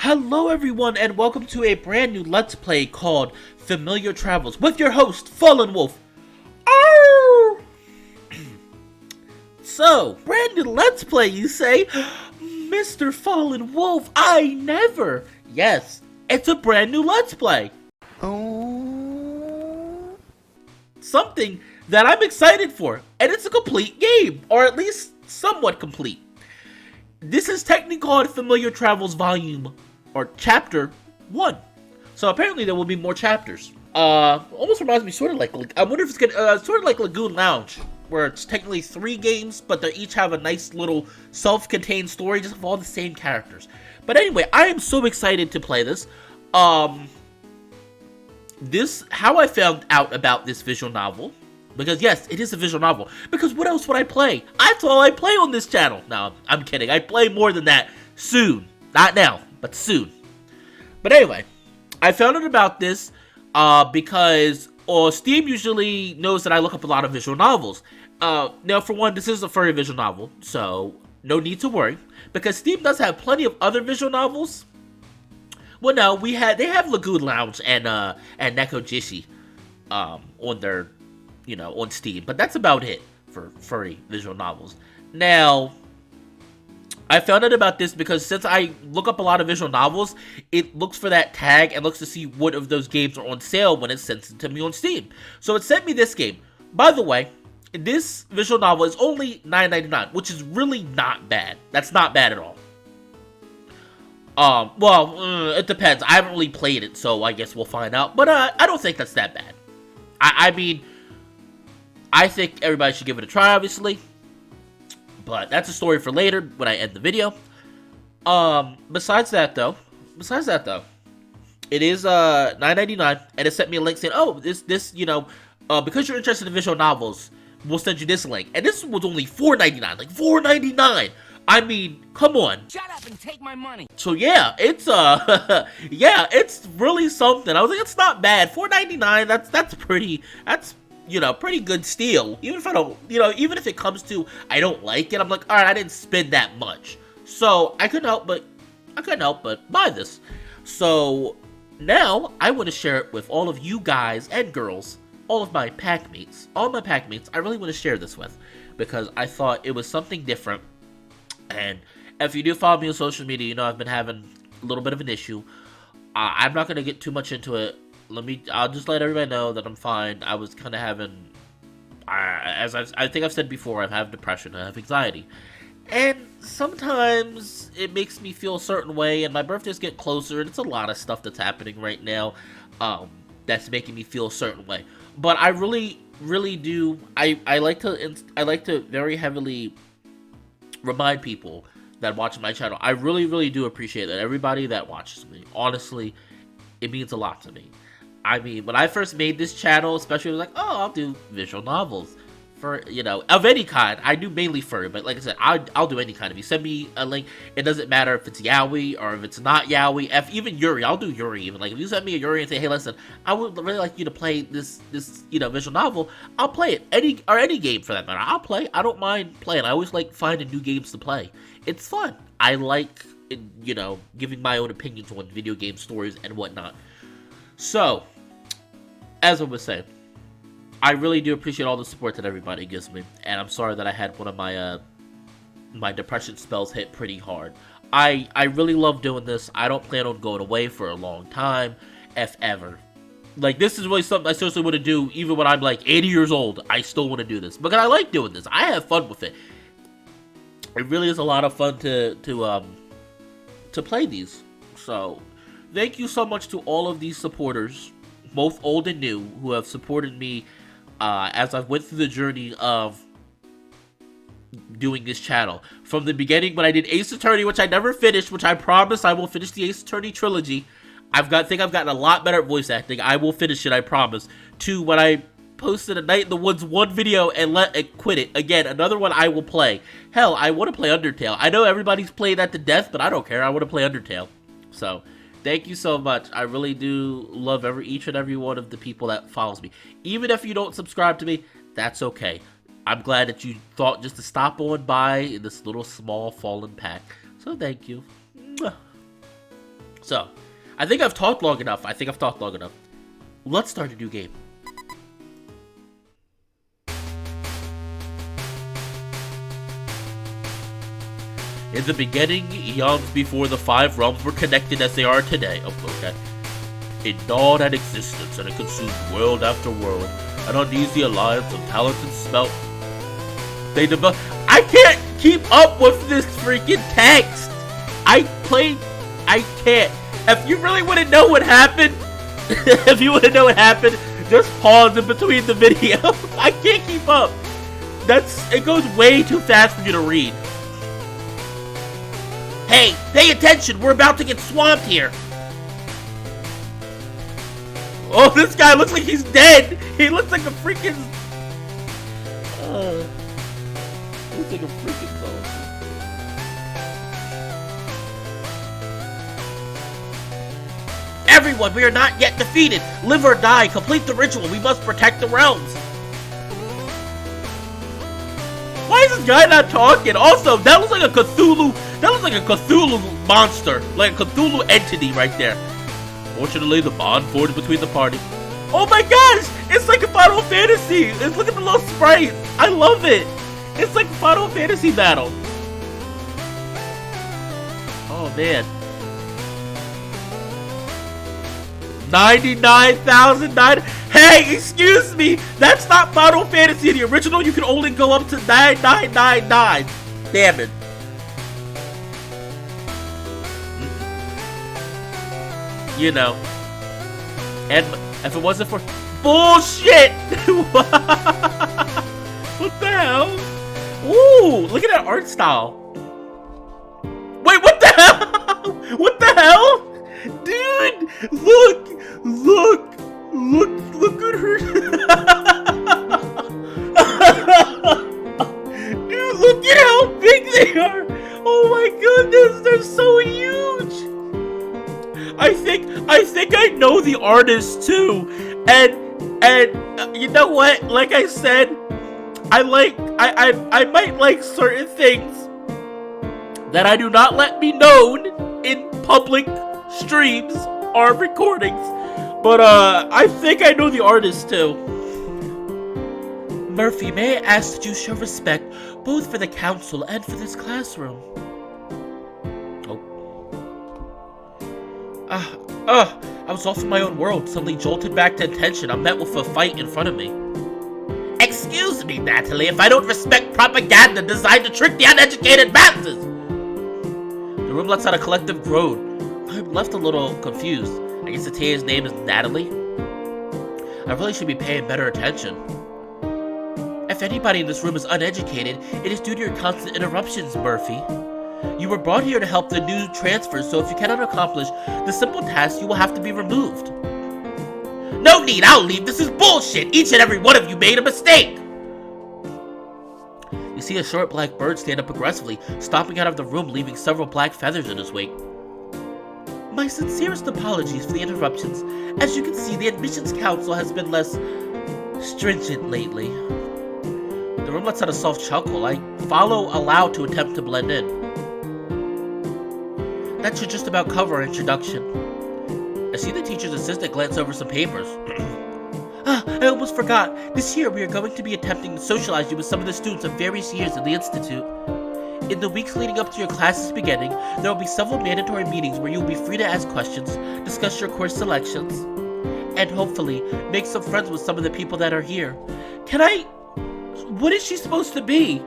Hello everyone and welcome to a brand new Let's Play called Familiar Travels with your host, Fallenwolf. Oh! So, brand new Let's Play, you say? Mr. Fallenwolf, I never! Yes, it's a brand new Let's Play. Oh. Something that I'm excited for, and it's a complete game, or at least somewhat complete. This is technically called Familiar Travels Volume, or Chapter 1. So apparently there will be more chapters. Almost reminds me sort of like, I wonder if it's gonna, sort of like Lagoon Lounge, where it's technically 3 games, but they each have a nice little self-contained story, just of all the same characters. But anyway, I am so excited to play this. How I found out about this visual novel, because yes, it is a visual novel, because what else would I play? That's all I play on this channel. No, I'm kidding. I play more than that soon. Not now, but soon. But anyway, I found out about this because Steam usually knows that I look up a lot of visual novels. Now, for one, this is a furry visual novel, so no need to worry, because Steam does have plenty of other visual novels. Well, no, they have Lagoon Lounge and Nekojishi on their, on Steam, but that's about it for furry visual novels. Now, I found out about this because since I look up a lot of visual novels, it looks for that tag and looks to see what of those games are on sale when it sends it to me on Steam. So it sent me this game. By the way, this visual novel is only $9.99, which is really not bad. That's not bad at all. It depends. I haven't really played it, so I guess we'll find out. But I don't think that's that bad. I mean, I think everybody should give it a try, obviously. But that's a story for later when I end the video. Besides that though, it is $9.99, and it sent me a link saying, "Oh, this because you're interested in visual novels, we'll send you this link." And this was only $4.99, like $4.99. I mean, come on. Shut up and take my money. So yeah, it's yeah, it's really something. I was like, it's not bad. $4.99. That's pretty good steal. Even if I don't, even if it comes to I don't like it, I'm like, all right, I didn't spend that much, so I couldn't help but buy this. So now I want to share it with all of you guys and girls, all of my pack mates, I really want to share this with, because I thought it was something different. And if you do follow me on social media, you know I've been having a little bit of an issue. I'm not going to get too much into it. I'll just let everybody know that I'm fine. I was kind of having, I think I've said before, I have depression, I have anxiety. And sometimes it makes me feel a certain way, and my birthday's getting closer, and it's a lot of stuff that's happening right now that's making me feel a certain way. But I really, really do, I like to very heavily remind people that watch my channel. I really, really do appreciate that. Everybody that watches me, honestly, it means a lot to me. I mean, when I first made this channel, especially, I was like, oh, I'll do visual novels for, of any kind. I do mainly furry, but like I said, I'll do any kind. If you send me a link, it doesn't matter if it's yaoi or if it's not yaoi. Even Yuri, I'll do Yuri. Even like if you send me a Yuri and say, hey, listen, I would really like you to play this visual novel, I'll play it. Any game for that matter, I'll play. I don't mind playing. I always like finding new games to play. It's fun. I like, giving my own opinions on video game stories and whatnot. So, as I was saying, I really do appreciate all the support that everybody gives me, and I'm sorry that I had one of my my depression spells hit pretty hard. I really love doing this. I don't plan on going away for a long time, if ever. Like, this is really something I seriously want to do, even when I'm like 80 years old. I still want to do this because I like doing this. I have fun with it. It really is a lot of fun to play these. So, thank you so much to all of these supporters, both old and new, who have supported me as I've went through the journey of doing this channel. From the beginning, when I did Ace Attorney, which I never finished, which I promise I will finish the Ace Attorney trilogy. think I've gotten a lot better at voice acting. I will finish it, I promise. To when I posted a Night in the Woods 1 video and quit it. Again, another one I will play. Hell, I want to play Undertale. I know everybody's played that to death, but I don't care. I want to play Undertale. So, thank you so much. I really do love each and every one of the people that follows me. Even if you don't subscribe to me, that's okay. I'm glad that you thought just to stop on by in this little small fallen pack. So thank you. So, I think I've talked long enough. Let's start a new game. In the beginning, eons before the 5 realms were connected as they are today. Oh, okay. It gnawed at existence and it consumed world after world. An uneasy alliance of talents and smelt. They developed. I can't keep up with this freaking text. I can't. If you really want to know what happened, just pause in between the video. I can't keep up. It goes way too fast for you to read. Hey, pay attention. We're about to get swamped here. Oh, this guy looks like he's dead. He looks like a freaking... looks like a freaking zombie. Everyone, we are not yet defeated. Live or die. Complete the ritual. We must protect the realms. Why is this guy not talking? Also, that looks like a Cthulhu. That looks like a Cthulhu monster. Like a Cthulhu entity right there. Fortunately, the bond forged between the party. Oh my gosh! It's like a Final Fantasy! Look at the little sprites! I love it! It's like a Final Fantasy battle. Oh man. 99,009. Hey, excuse me! That's not Final Fantasy. In the original, you can only go up to 9999. Damn it. You know. And if it wasn't for bullshit! What the hell? Ooh, look at that art style. Wait, what the hell? What the hell? Dude, look at her. Dude, look at how big they are. Oh my goodness, they're so huge. I think I know the artist too, and you know what? Like I said, I might like certain things that I do not let be known in public streams or recordings, but I think I know the artist too. Murphy, may I ask that you show respect both for the council and for this classroom? I was off in my own world, suddenly jolted back to attention. I'm met with a fight in front of me. Excuse me, Natalie, if I don't respect propaganda designed to trick the uneducated masses! The room lets out a collective groan. I'm left a little confused. I guess the TA's name is Natalie? I really should be paying better attention. If anybody in this room is uneducated, it is due to your constant interruptions, Murphy. You were brought here to help the new transfers, so if you cannot accomplish the simple task, you will have to be removed. No need, I'll leave. This is bullshit. Each and every one of you made a mistake. You see a short black bird stand up aggressively, stomping out of the room, leaving several black feathers in his wake. My sincerest apologies for the interruptions. As you can see, the admissions council has been less stringent lately. The room lets out a soft chuckle. I follow aloud to attempt to blend in. That should just about cover our introduction. I see the teacher's assistant glance over some papers. I almost forgot. This year we are going to be attempting to socialize you with some of the students of various years in the Institute. In the weeks leading up to your class's beginning, there will be several mandatory meetings where you will be free to ask questions, discuss your course selections, and hopefully make some friends with some of the people that are here. What is she supposed to be?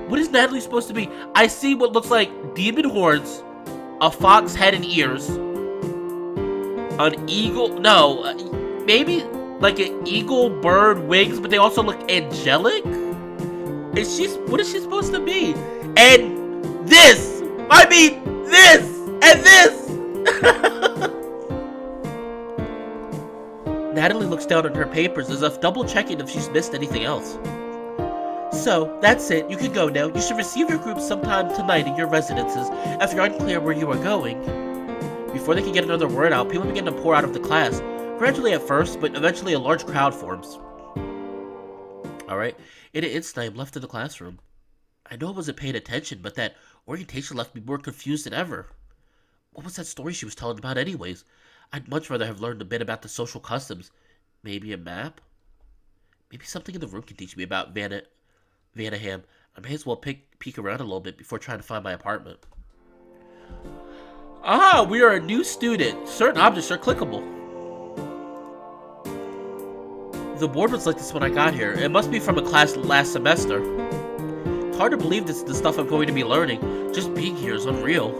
What is Natalie supposed to be? I see what looks like demon horns, a fox head and ears, an eagle, maybe like an eagle bird wings, but they also look angelic? What is she supposed to be? And this! This! And this! Natalie looks down at her papers as if double checking if she's missed anything else. So, that's it. You can go now. You should receive your group sometime tonight in your residences if you're unclear where you are going. Before they can get another word out, people begin to pour out of the class. Gradually at first, but eventually a large crowd forms. Alright, in an instant I am left in the classroom. I know I wasn't paying attention, but that orientation left me more confused than ever. What was that story she was telling about anyways? I'd much rather have learned a bit about the social customs. Maybe a map? Maybe something in the room can teach me about Vanaheim. I may as well peek around a little bit before trying to find my apartment. Ah, we are a new student. Certain objects are clickable. The board was like this when I got here. It must be from a class last semester. It's hard to believe this is the stuff I'm going to be learning. Just being here is unreal.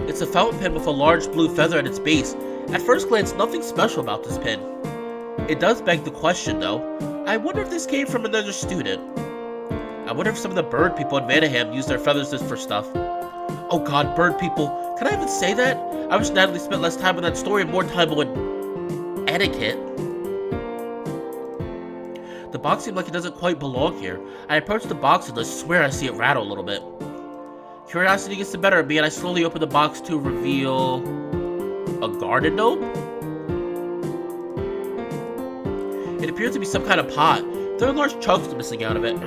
It's a fountain pen with a large blue feather at its base. At first glance, nothing special about this pen. It does beg the question, though. I wonder if this came from another student. I wonder if some of the bird people in Vanaheim use their feathers for stuff. Oh god, bird people. Can I even say that? I wish Natalie spent less time on that story and more time on etiquette. The box seems like it doesn't quite belong here. I approach the box and I swear I see it rattle a little bit. Curiosity gets the better of me and I slowly open the box to reveal a garden gnome? It appears to be some kind of pot. There are large chunks missing out of it.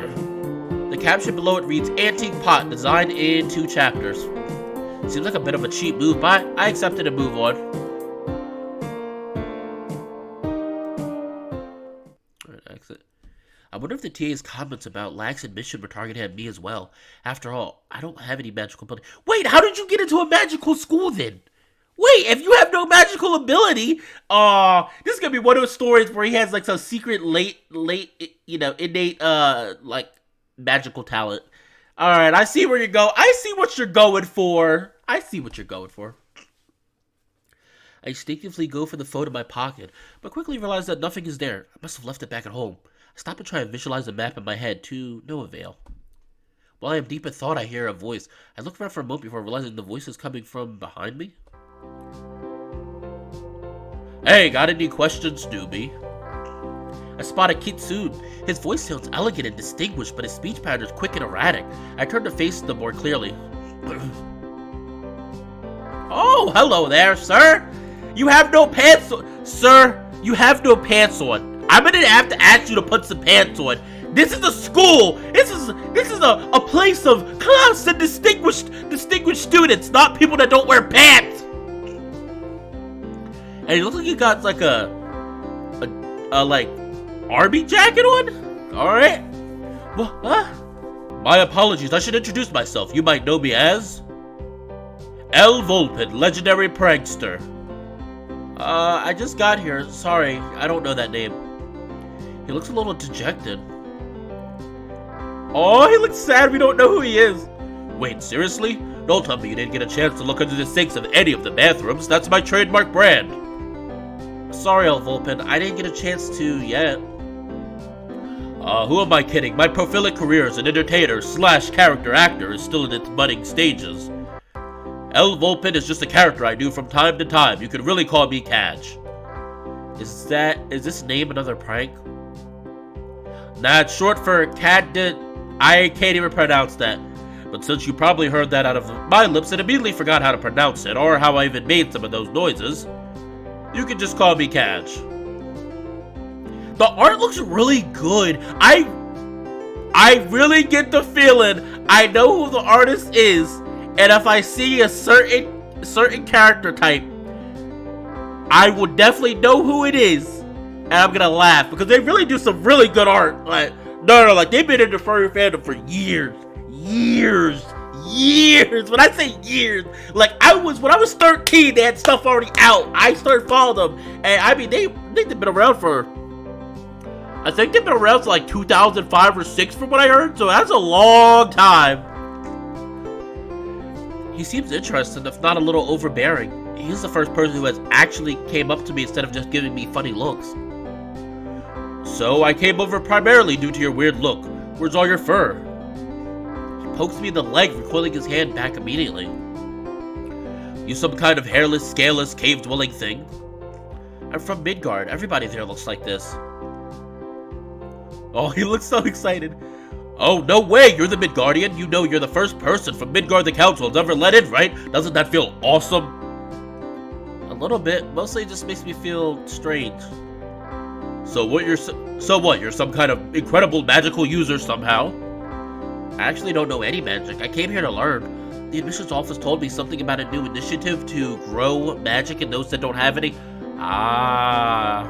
The caption below it reads, Antique Pot, designed in 2 chapters. Seems like a bit of a cheap move, but I accept it and move on. Alright, exit. I wonder if the TA's comments about lax admission were targeted at me as well. After all, I don't have any magical ability. Wait, how did you get into a magical school then? Wait, if you have no magical ability, this is gonna be one of those stories where he has like some secret innate, like magical talent. Alright, I see where you go. I see what you're going for. I instinctively go for the phone in my pocket, but quickly realize that nothing is there. I must have left it back at home. I stop and try and visualize the map in my head, to no avail. While I am deep in thought, I hear a voice. I look around for a moment before realizing the voice is coming from behind me. Hey, got any questions, newbie? I spot a Kitsune. His voice sounds elegant and distinguished, but his speech pattern is quick and erratic. I turn to face them more clearly. Oh, hello there, sir. You have no pants on. Sir, you have no pants on. I'm gonna have to ask you to put some pants on. This is a school. This is a place of class and distinguished students, not people that don't wear pants. And it looks like you got like a like army jacket on. All right. Well, my apologies. I should introduce myself. You might know me as El Volpin, legendary prankster. I just got here. Sorry, I don't know that name. He looks a little dejected. Oh, he looks sad. We don't know who he is. Wait, seriously? Don't tell me you didn't get a chance to look under the sinks of any of the bathrooms. That's my trademark brand. Sorry, El Volpin. I didn't get a chance to yet. Who am I kidding? My prolific career as an entertainer / character actor is still in its budding stages. El Volpin is just a character I do from time to time. You could really call me Catch. Is this name another prank? Nah, it's short for I can't even pronounce that. But since you probably heard that out of my lips and immediately forgot how to pronounce it, or how I even made some of those noises, you can just call me Catch. The art looks really good. I really get the feeling I know who the artist is, and if I see a certain character type, I will definitely know who it is, and I'm gonna laugh because they really do some really good art. Like, no, like they've been in the furry fandom for years. When I say years, like when I was 13, they had stuff already out. I started following them, and I mean they've been around for. I think they've been around since like 2005 or 6 from what I heard, so that's a long time. He seems interested, if not a little overbearing. He's the first person who has actually came up to me instead of just giving me funny looks. So I came over primarily due to your weird look. Where's all your fur? He pokes me in the leg, recoiling his hand back immediately. You some kind of hairless, scaleless, cave-dwelling thing? I'm from Midgard. Everybody there looks like this. Oh, he looks so excited. Oh, no way! You're the Midgardian? You know you're the first person from Midgard the Council has ever let in, right? Doesn't that feel awesome? A little bit. Mostly it just makes me feel strange. So what? You're some kind of incredible magical user somehow? I actually don't know any magic. I came here to learn. The admissions office told me something about a new initiative to grow magic in those that don't have any. Ah.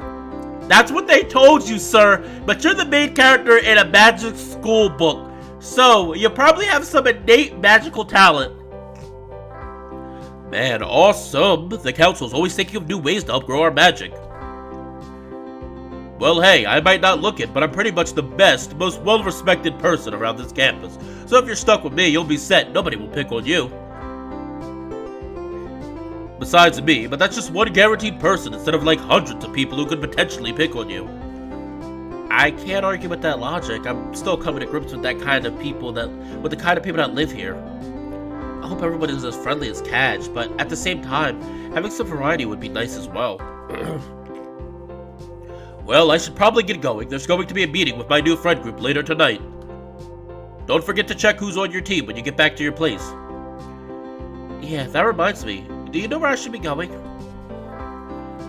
That's what they told you, sir. But you're the main character in a magic school book. So, you probably have some innate magical talent. Man, awesome. The council's always thinking of new ways to help grow our magic. Well, hey, I might not look it, but I'm pretty much the best, most well-respected person around this campus. So if you're stuck with me, you'll be set. Nobody will pick on you. Besides me, but that's just one guaranteed person instead of like hundreds of people who could potentially pick on you. I can't argue with that logic. I'm still coming to grips with the kind of people that live here. I hope everyone is as friendly as Kaj, but at the same time, having some variety would be nice as well. Well, I should probably get going. There's going to be a meeting with my new friend group later tonight. Don't forget to check who's on your team when you get back to your place. Yeah, that reminds me. Do you know where I should be going?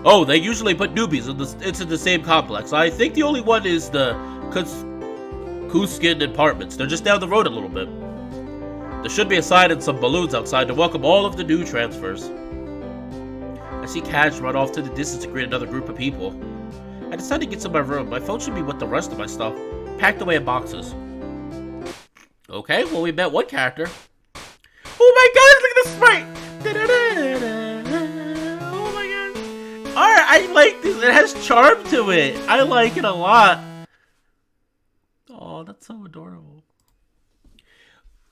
Oh, they usually put newbies into the same complex. I think the only one is the Kuskin Apartments. They're just down the road a little bit. There should be a sign and some balloons outside to welcome all of the new transfers. I see Kaj run off to the distance to greet another group of people. I decided to get to my room. My phone should be with the rest of my stuff, packed away in boxes. Okay, well we met one character. Oh my god, look at the sprite! Oh my god. Alright, I like this. It has charm to it. I like it a lot. Oh, that's so adorable.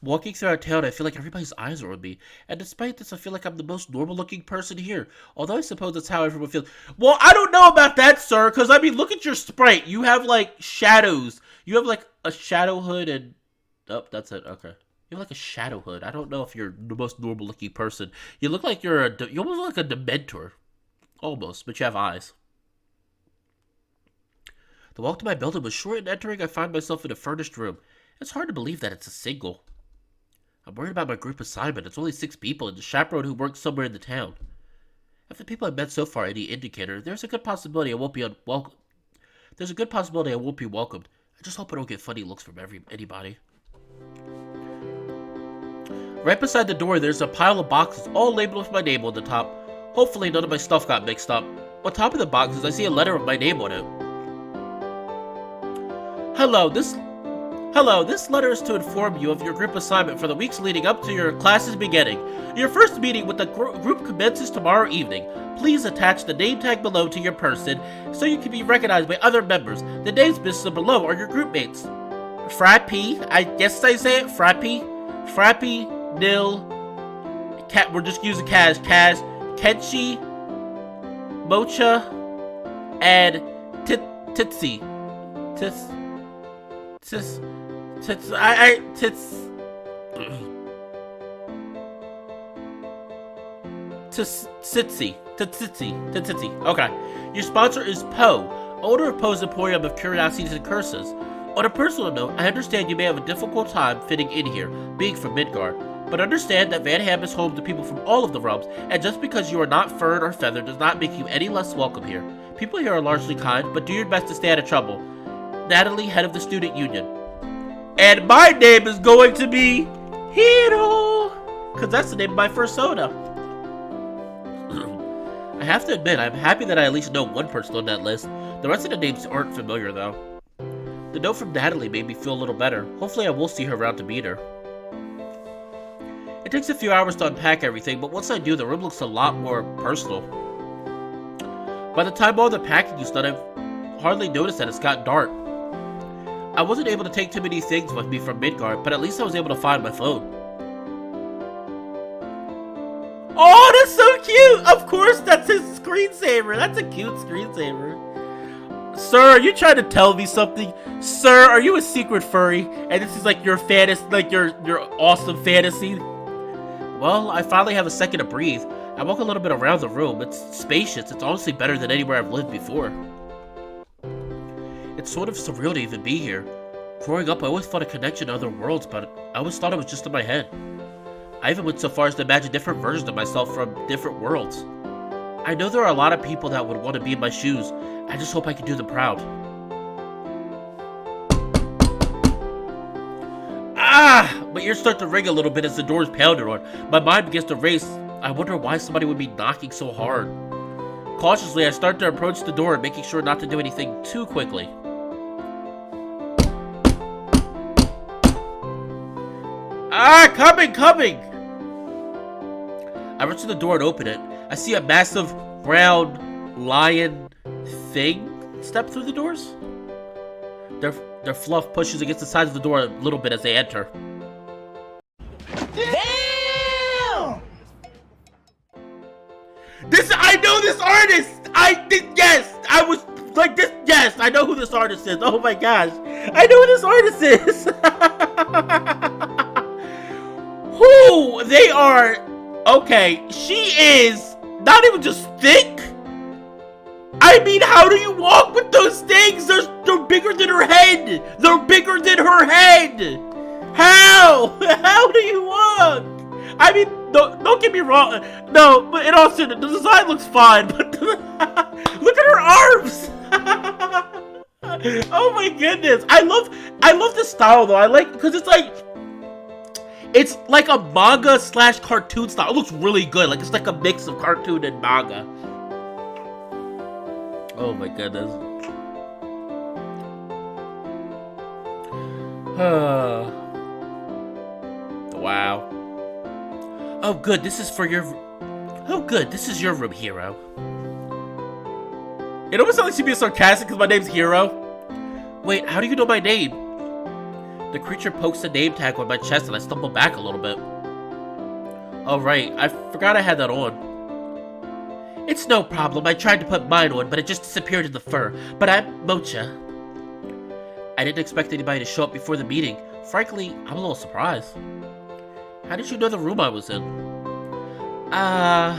Walking through our town, I feel like everybody's eyes are on me. And despite this, I feel like I'm the most normal-looking person here. Although I suppose that's how everyone feels. Well, I don't know about that, sir, because, I mean, look at your sprite. You have, like, shadows. You have, like, a shadow hood and... Oh, that's it. Okay. You have, like, a shadow hood. I don't know if you're the most normal-looking person. You look like you almost look like a Dementor. Almost, but you have eyes. The walk to my building was short, and entering, I find myself in a furnished room. It's hard to believe that it's a single. I'm worried about my group assignment. It's only 6 people and the chaperone who works somewhere in the town. If the people I've met so far are any indicator, there's a good possibility I won't be welcomed. I just hope I don't get funny looks from anybody. Right beside the door, there's a pile of boxes, all labeled with my name on the top. Hopefully none of my stuff got mixed up. On top of the boxes, I see a letter with my name on it. Hello, this letter is to inform you of your group assignment for the weeks leading up to your class's beginning. Your first meeting with the group commences tomorrow evening. Please attach the name tag below to your person so you can be recognized by other members. The names listed below are your group mates. Frappy, I guess I say it, Frappy, Nil, we're just using Kaz, Kenshi, Mocha, and Titsy. Titsy. Okay. Your sponsor is Poe, owner of Poe's Emporium of Curiosities and Curses. On a personal note, I understand you may have a difficult time fitting in here, being from Midgard, but understand that Vanaheim is home to people from all of the realms, and just because you are not furred or feathered does not make you any less welcome here. People here are largely kind, but do your best to stay out of trouble. Natalie, head of the student union. And my name is going to be Hiro, because that's the name of my first soda. I have to admit, I'm happy that I at least know one person on that list. The rest of the names aren't familiar, though. The note from Natalie made me feel a little better. Hopefully I will see her around to meet her. It takes a few hours to unpack everything, but once I do, the room looks a lot more personal. By the time all the packing is done, I've hardly noticed that it's got dark. I wasn't able to take too many things with me from Midgard, but at least I was able to find my phone. Oh, that's so cute! Of course, that's his screensaver. That's a cute screensaver. Sir, are you trying to tell me something? Sir, are you a secret furry? And this is like your fantasy, like your awesome fantasy? Well, I finally have a second to breathe. I walk a little bit around the room. It's spacious. It's honestly better than anywhere I've lived before. It's sort of surreal to even be here. Growing up, I always thought a connection to other worlds, but I always thought it was just in my head. I even went so far as to imagine different versions of myself from different worlds. I know there are a lot of people that would want to be in my shoes. I just hope I can do them proud. Ah! My ears start to ring a little bit as the door is pounded on. My mind begins to race. I wonder why somebody would be knocking so hard. Cautiously, I start to approach the door, making sure not to do anything too quickly. Ah, coming! I rush to the door and open it. I see a massive brown lion thing step through the doors. Their fluff pushes against the sides of the door a little bit as they enter. Damn! I know this artist! Yes! I was like this, yes! I know who this artist is. Oh my gosh. I know who this artist is! Who? They are... Okay, she is not even just thick. I mean, how do you walk with those things? They're bigger than her head. They're bigger than her head. How? How do you walk? I mean, don't get me wrong. No, but in all seriousness, the design looks fine. But look at her arms. Oh my goodness. I love this style though. I like because it's like a manga / cartoon style. It looks really good. Like it's like a mix of cartoon and manga. Oh my goodness. Wow. Oh good, this is your room, Hiro. It almost sounds like she'd be sarcastic because my name's Hiro. Wait, how do you know my name? The creature pokes a name tag on my chest and I stumble back a little bit. Oh right, I forgot I had that on. It's no problem, I tried to put mine on, but it just disappeared in the fur. But I'm Mocha. I didn't expect anybody to show up before the meeting. Frankly, I'm a little surprised. How did you know the room I was in? I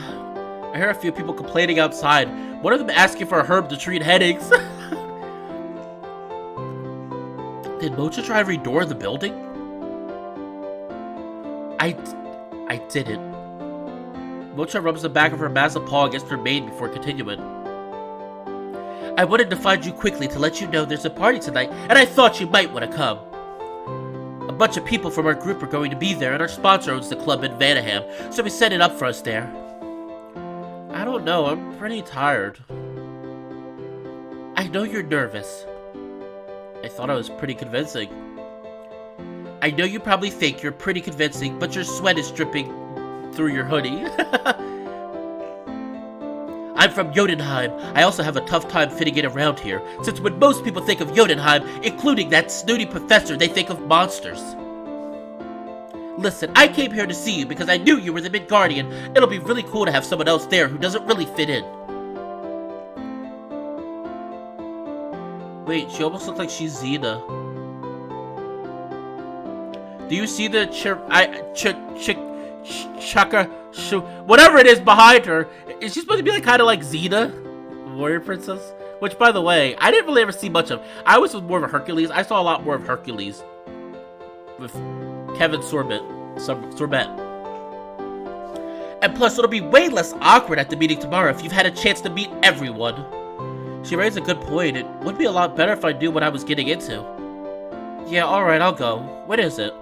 heard a few people complaining outside. One of them asking for a herb to treat headaches. Did Mocha try every door in the building? I didn't. Mocha rubs the back of her massive paw against her mane before continuing. I wanted to find you quickly to let you know there's a party tonight, and I thought you might want to come. A bunch of people from our group are going to be there, and our sponsor owns the club in Vanaheim, so we set it up for us there. I don't know, I'm pretty tired. I know you're nervous. I thought I was pretty convincing. I know you probably think you're pretty convincing, but your sweat is dripping through your hoodie. I'm from Jotunheim. I also have a tough time fitting in around here, since when most people think of Jotunheim, including that snooty professor, they think of monsters. Listen, I came here to see you because I knew you were the Midgardian. It'll be really cool to have someone else there who doesn't really fit in. Wait, she almost looks like she's Xena. Do you see the whatever it is behind her? Is she supposed to be like kind of like Xena, warrior princess? Which, by the way, I didn't really ever see much of. I always was more of a Hercules. I saw a lot more of Hercules with Kevin Sorbet. And plus, it'll be way less awkward at the meeting tomorrow if you've had a chance to meet everyone. She raised a good point. It would be a lot better if I knew what I was getting into. Yeah, alright, I'll go. When is it?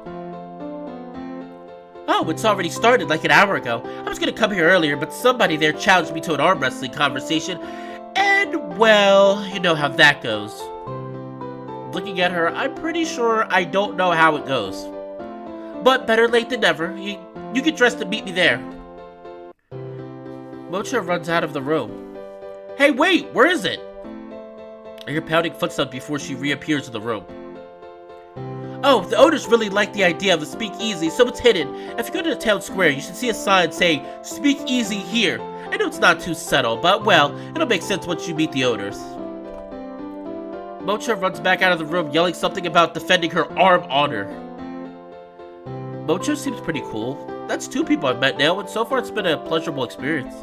Oh, it's already started like an hour ago. I was gonna come here earlier, but somebody there challenged me to an arm wrestling conversation. And, well, you know how that goes. Looking at her, I'm pretty sure I don't know how it goes. But better late than never. You get dressed to meet me there. Mocha runs out of the room. Hey, wait! Where is it? I hear pounding footsteps before she reappears in the room. Oh, the owners really like the idea of the speakeasy, so it's hidden. If you go to the town square, you should see a sign saying, Speakeasy here. I know it's not too subtle, but, well, it'll make sense once you meet the owners. Mocha runs back out of the room, yelling something about defending her arm honor. Mocha seems pretty cool. That's 2 people I've met now, and so far it's been a pleasurable experience.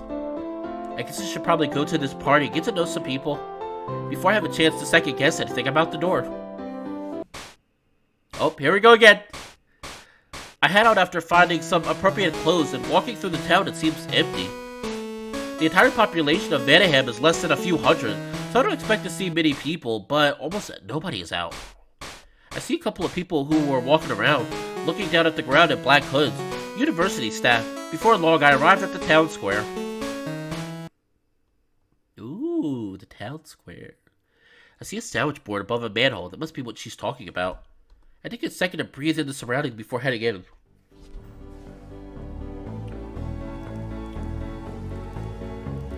I guess I should probably go to this party, get to know some people, before I have a chance to second guess anything about the door. Oh, here we go again. I head out after finding some appropriate clothes, and walking through the town it seems empty. The entire population of Vanaheim is less than a few hundred, so I don't expect to see many people, but almost nobody is out. I see a couple of people who are walking around. looking down at the ground in black hoods. University staff. Before long, I arrived at the town square. Ooh, the town square. I see a sandwich board above a manhole. That must be what she's talking about. I take a second to breathe in the surroundings before heading in.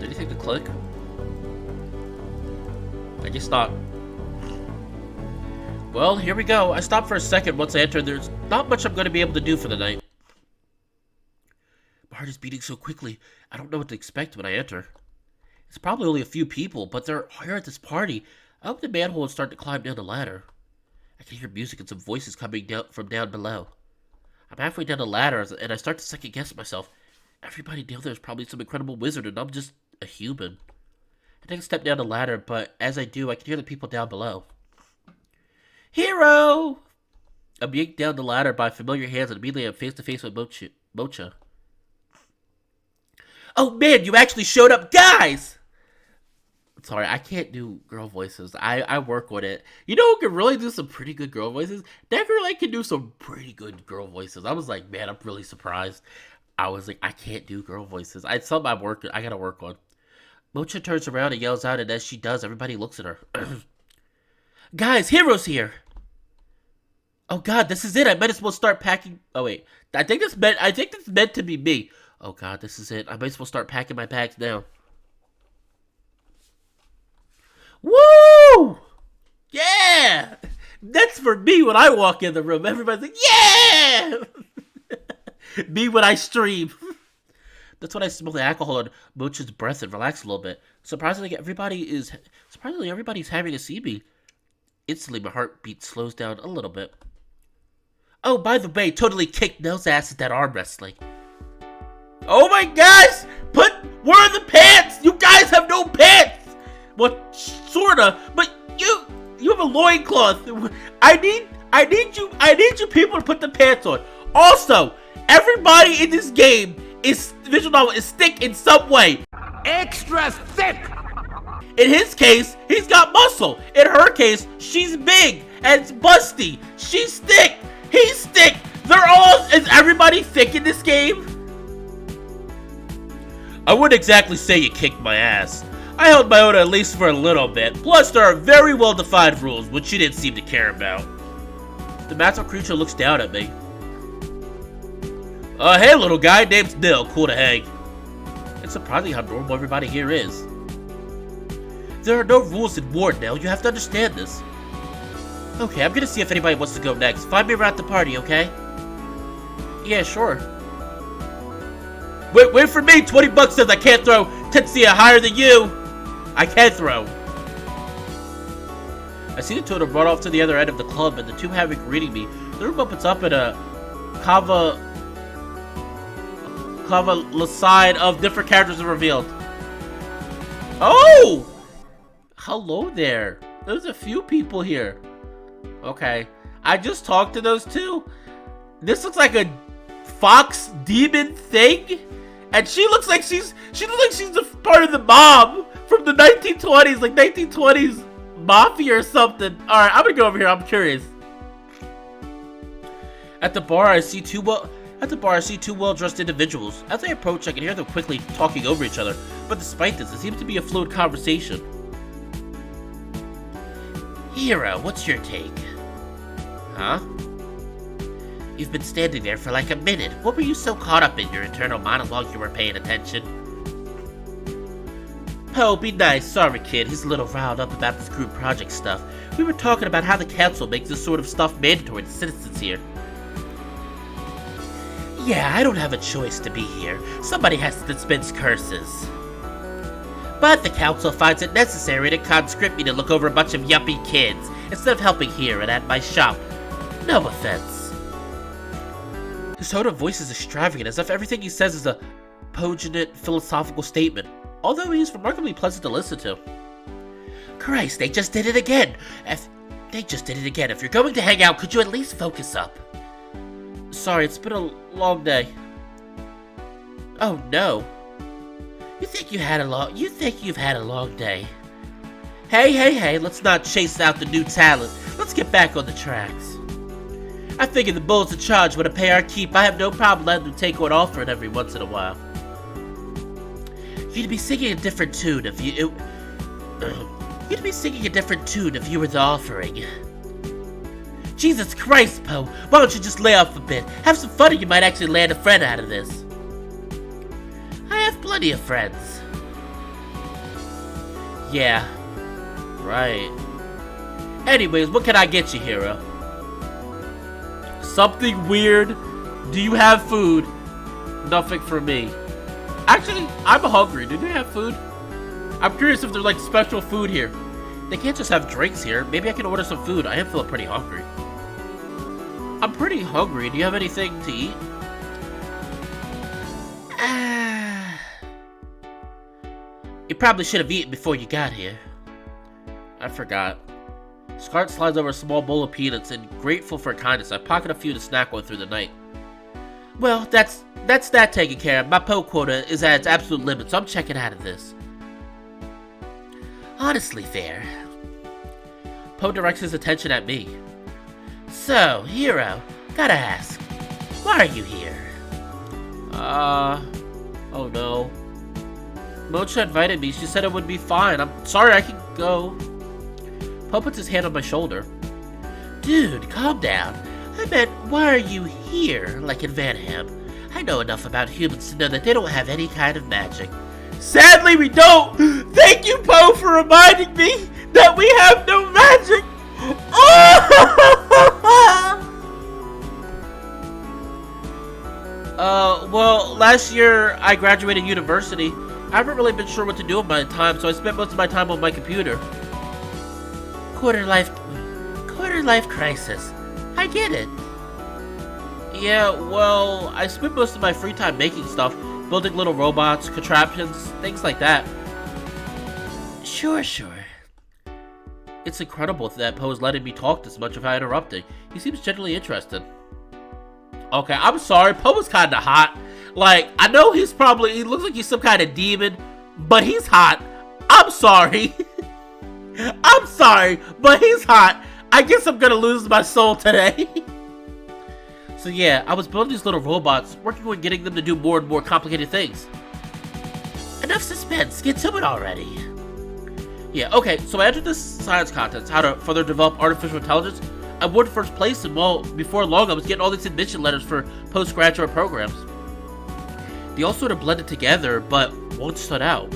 Anything to click? I guess not. Well, here we go. I stopped for a second once I entered. There's not much I'm going to be able to do for the night. My heart is beating so quickly, I don't know what to expect when I enter. It's probably only a few people, but they're here at this party. I hope the manhole will start to climb down the ladder. I can hear music and some voices coming down from down below. I'm halfway down the ladder, and I start to second-guess myself. Everybody down there is probably some incredible wizard, and I'm just a human. I take a step down the ladder, but as I do, I can hear the people down below. Hiro! I'm yanked down the ladder by familiar hands, and immediately I'm face-to-face with Mocha. Oh man, you actually showed up, guys! Sorry, I can't do girl voices. I work on it. You know who can really do some pretty good girl voices? Neverland can do some pretty good girl voices. I was like, man, I'm really surprised. I was like, I can't do girl voices. It's something I gotta work on. Mocha turns around and yells out, and as she does, everybody looks at her. Guys, Hiro's here! Oh god, this is it. I might as well start packing. Oh wait, I think this meant to be me. Oh god, this is it. I might as well start packing my bags now. Woo! Yeah! That's for me when I walk in the room. Everybody's like, yeah! Me when I stream. That's when I smell the alcohol on Mocha's breath and relax a little bit. Surprisingly, everybody's happy to see me. Instantly, my heartbeat slows down a little bit. Oh, by the way, totally kicked Nell's ass at that arm wrestling. Oh my gosh! Where are the pants? You guys have no pants! Well, sorta, but you have a loincloth. I need you people to put the pants on. Also, everybody in this game is visual novel is thick in some way. Extra thick! In his case, he's got muscle. In her case, she's big and it's busty. She's thick. He's thick. Is everybody thick in this game? I wouldn't exactly say you kicked my ass. I held my own at least for a little bit. Plus, there are very well-defined rules, which you didn't seem to care about. The magical creature looks down at me. Hey little guy, name's Nil. Cool to hang. It's surprising how normal everybody here is. There are no rules in war, Nil. You have to understand this. Okay, I'm gonna see if anybody wants to go next. Find me around the party, okay? Yeah, sure. Wait for me! 20 bucks says I can't throw Tetsuya higher than you! I can throw. I see the two of them run off to the other end of the club, and the two have been greeting me. The room opens up and a side of different characters are revealed. Oh! Hello there. There's a few people here. Okay. I just talked to those two. This looks like a fox demon thing. And she looks like she's a part of the mob from the 1920s, like 1920s mafia or something. Alright, I'm gonna go over here, I'm curious. At the bar, I see two well-dressed individuals. As I approach, I can hear them quickly talking over each other. But despite this, it seems to be a fluid conversation. Hiro, what's your take? Huh? You've been standing there for like a minute. What were you so caught up in your internal monologue you weren't paying attention? Oh, be nice. Sorry, kid. He's a little riled up about this group project stuff. We were talking about how the council makes this sort of stuff mandatory to citizens here. Yeah, I don't have a choice to be here. Somebody has to dispense curses. But the council finds it necessary to conscript me to look over a bunch of yuppie kids, instead of helping here and at my shop. No offense. His tone of voice is extravagant, as if everything he says is a poignant philosophical statement, although he is remarkably pleasant to listen to. Christ, they just did it again! If you're going to hang out, could you at least focus up? Sorry, it's been a long day. Oh no. You think you've had a long day. Hey, let's not chase out the new talent. Let's get back on the tracks. I figure the bulls in charge want to pay our keep. I have no problem letting them take one offering every once in a while. You'd be singing a different tune if you... You'd be singing a different tune if you were the offering. Jesus Christ, Poe. Why don't you just lay off a bit? Have some fun and you might actually land a friend out of this. I have plenty of friends. Yeah. Right. Anyways, what can I get you, Hiro? Something weird? Do you have food? Nothing for me. Actually, I'm hungry. Do they have food? I'm curious if there's like special food here. They can't just have drinks here. Maybe I can order some food. I am feeling pretty hungry. I'm pretty hungry. Do you have anything to eat? You probably should have eaten before you got here. I forgot. Scarlet slides over a small bowl of peanuts and, grateful for kindness, I pocket a few to snack on through the night. Well, that's that taken care of. My Poe quota is at its absolute limit, so I'm checking out of this. Honestly fair. Poe directs his attention at me. So, Hiro, gotta ask, why are you here? Oh no. Mocha invited me. She said it would be fine. I'm sorry, I can go. Poe puts his hand on my shoulder. Dude, calm down. I meant, why are you here, like in Vanaheim? I know enough about humans to know that they don't have any kind of magic. Sadly, we don't! Thank you, Poe, for reminding me that we have no magic! Well, last year I graduated university. I haven't really been sure what to do with my time, so I spent most of my time on my computer. Quarter life crisis. I get it. Yeah, well, I spent most of my free time making stuff, building little robots, contraptions, things like that. Sure. It's incredible that Poe is letting me talk this much without interrupting. He seems genuinely interested. Okay, I'm sorry, Poe is kinda hot. Like, I know he looks like he's some kind of demon, but he's hot. I'm sorry. I'm sorry, but he's hot. I guess I'm gonna lose my soul today. So yeah, I was building these little robots, working on getting them to do more and more complicated things. Enough suspense, get to it already. Yeah, okay, so I entered this science contest, how to further develop artificial intelligence. I won first place, and well, before long I was getting all these admission letters for postgraduate programs. They all sort of blended together, but one stood out.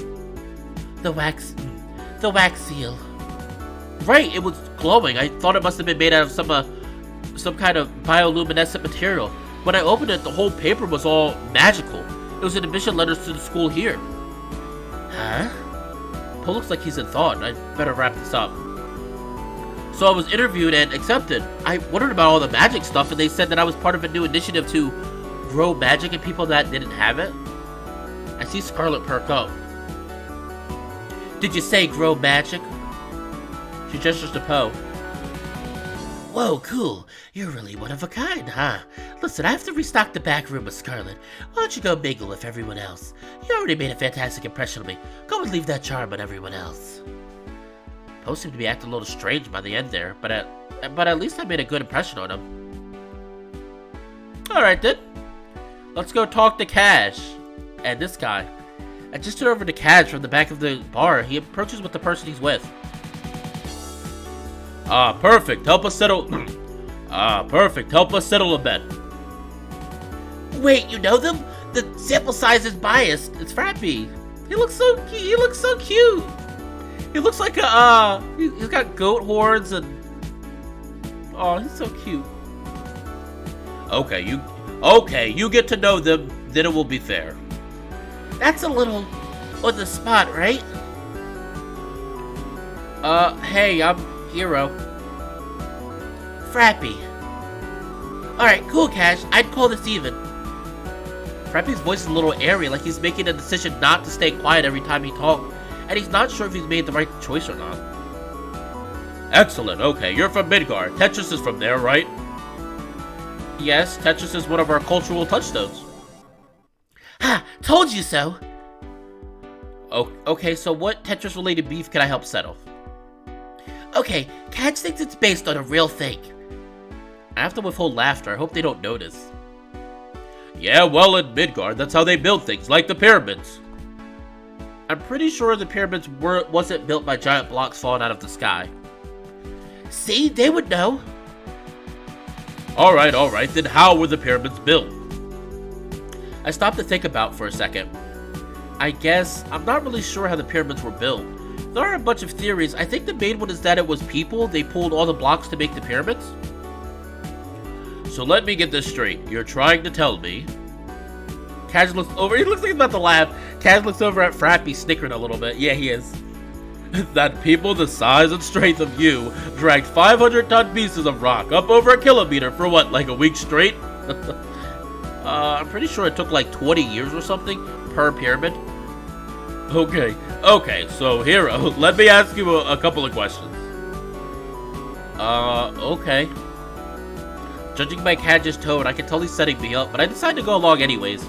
The wax seal. Right, it was glowing. I thought it must have been made out of some kind of bioluminescent material. When I opened it, the whole paper was all magical. It was an admission letters to the school here. Huh? Poe looks like he's in thought. I better wrap this up. So I was interviewed and accepted. I wondered about all the magic stuff, and they said that I was part of a new initiative to grow magic in people that didn't have it. I see Scarlet perk up. Did you say grow magic? She gestures to Poe. Whoa, cool. You're really one of a kind, huh? Listen, I have to restock the back room with Scarlet. Why don't you go mingle with everyone else? You already made a fantastic impression on me. Go and leave that charm on everyone else. Poe seemed to be acting a little strange by the end there, but at least I made a good impression on him. Alright then. Let's go talk to Cash. And this guy. I just turned over to Cash from the back of the bar. He approaches with the person he's with. Perfect. Help us settle a bet. Wait, you know them? The sample size is biased. It's Frappy. He looks so cute. He looks like he's got goat horns and... Oh, he's so cute. Okay, you get to know them, then it will be fair. That's a little on the spot, right? Hey, I'm Hiro. Frappy. Alright, cool, Cash. I'd call this even. Frappy's voice is a little airy, like he's making a decision not to stay quiet every time he talks, and he's not sure if he's made the right choice or not. Excellent, okay, you're from Midgard. Tetris is from there, right? Yes, Tetris is one of our cultural touchstones. Ha! Told you so! Oh, okay, so what Tetris-related beef can I help settle? Okay, Catch thinks it's based on a real thing. I have to withhold laughter. I hope they don't notice. Yeah, well, in Midgard, that's how they build things, like the pyramids. I'm pretty sure the pyramids wasn't built by giant blocks falling out of the sky. See, they would know. Alright, then how were the pyramids built? I stopped to think about for a second. I guess I'm not really sure how the pyramids were built. There are a bunch of theories. I think the main one is that it was people. They pulled all the blocks to make the pyramids. So let me get this straight. You're trying to tell me... Kaz looks over. He looks like he's about to laugh. Kaz looks over at Frappy, snickering a little bit. Yeah, he is. That people the size and strength of you dragged 500-ton pieces of rock up over a kilometer for what, like a week straight? I'm pretty sure it took like 20 years or something per pyramid. Okay, so Hiro, let me ask you a couple of questions. Okay. Judging by Kaj's tone, I can tell he's setting me up, but I decided to go along anyways.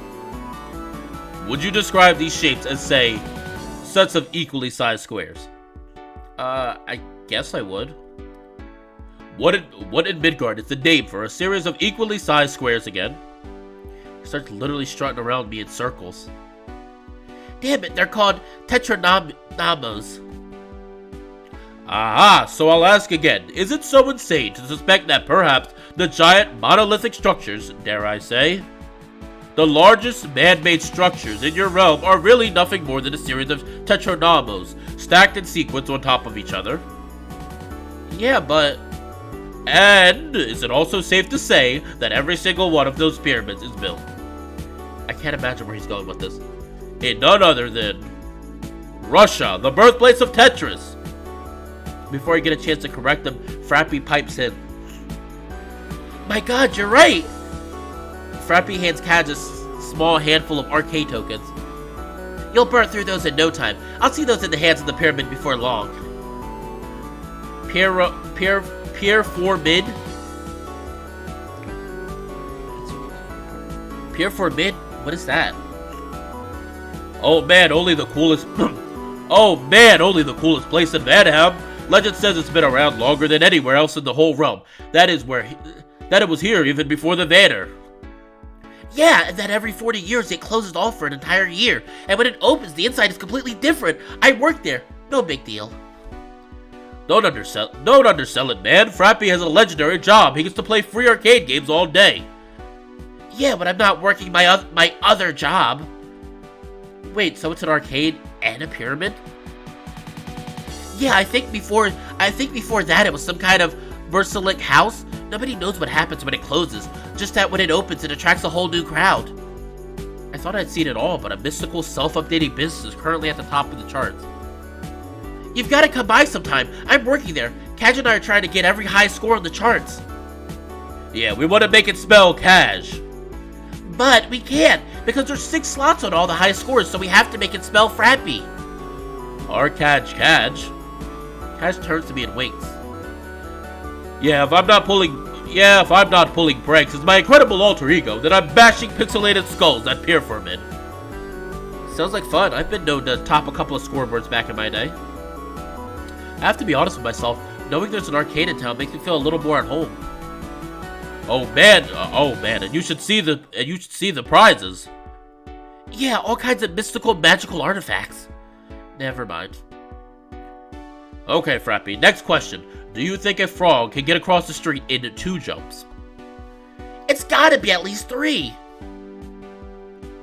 Would you describe these shapes as, say, sets of equally sized squares? I guess I would. What in Midgard is the name for a series of equally sized squares again? He starts literally strutting around me in circles. Damn it, they're called tetranamos. Aha, so I'll ask again. Is it so insane to suspect that perhaps the giant monolithic structures, dare I say, the largest man-made structures in your realm are really nothing more than a series of tetranamos stacked in sequence on top of each other? Yeah, but... And is it also safe to say that every single one of those pyramids is built? I can't imagine where he's going with this. In none other than... Russia, the birthplace of Tetris! Before I get a chance to correct him, Frappy pipes in. My god, you're right! Frappy hands Kaj a small handful of arcade tokens. You'll burn through those in no time. I'll see those in the hands of the pyramid before long. Pierre for mid? Pierre for mid? What is that? Oh man, only the coolest... only the coolest place in Vanaheim. Legend says it's been around longer than anywhere else in the whole realm. That it was here even before the Vanner. Yeah, and that every 40 years it closes off for an entire year. And when it opens, the inside is completely different. I worked there. No big deal. Don't undersell it, man. Frappy has a legendary job. He gets to play free arcade games all day. Yeah, but I'm not working my other job. Wait, so it's an arcade and a pyramid? Yeah, I think before that it was some kind of Versalink house. Nobody knows what happens when it closes, just that when it opens it attracts a whole new crowd. I thought I'd seen it all, but a mystical self-updating business is currently at the top of the charts. You've got to come by sometime. I'm working there. Kaj and I are trying to get every high score on the charts. Yeah, we want to make it spell Kaj. But we can't, because there's 6 slots on all the high scores, so we have to make it spell Frappy. Or Kaj. Kaj turns to me and winks. Yeah, if I'm not pulling pranks as my incredible alter ego, then I'm bashing pixelated skulls at Pier for Mid. Sounds like fun. I've been known to top a couple of scoreboards back in my day. I have to be honest with myself. Knowing there's an arcade in town makes me feel a little more at home. Oh man, and you should see the prizes. Yeah, all kinds of mystical, magical artifacts. Never mind. Okay, Frappy, next question. Do you think a frog can get across the street in 2 jumps? It's gotta be at least 3.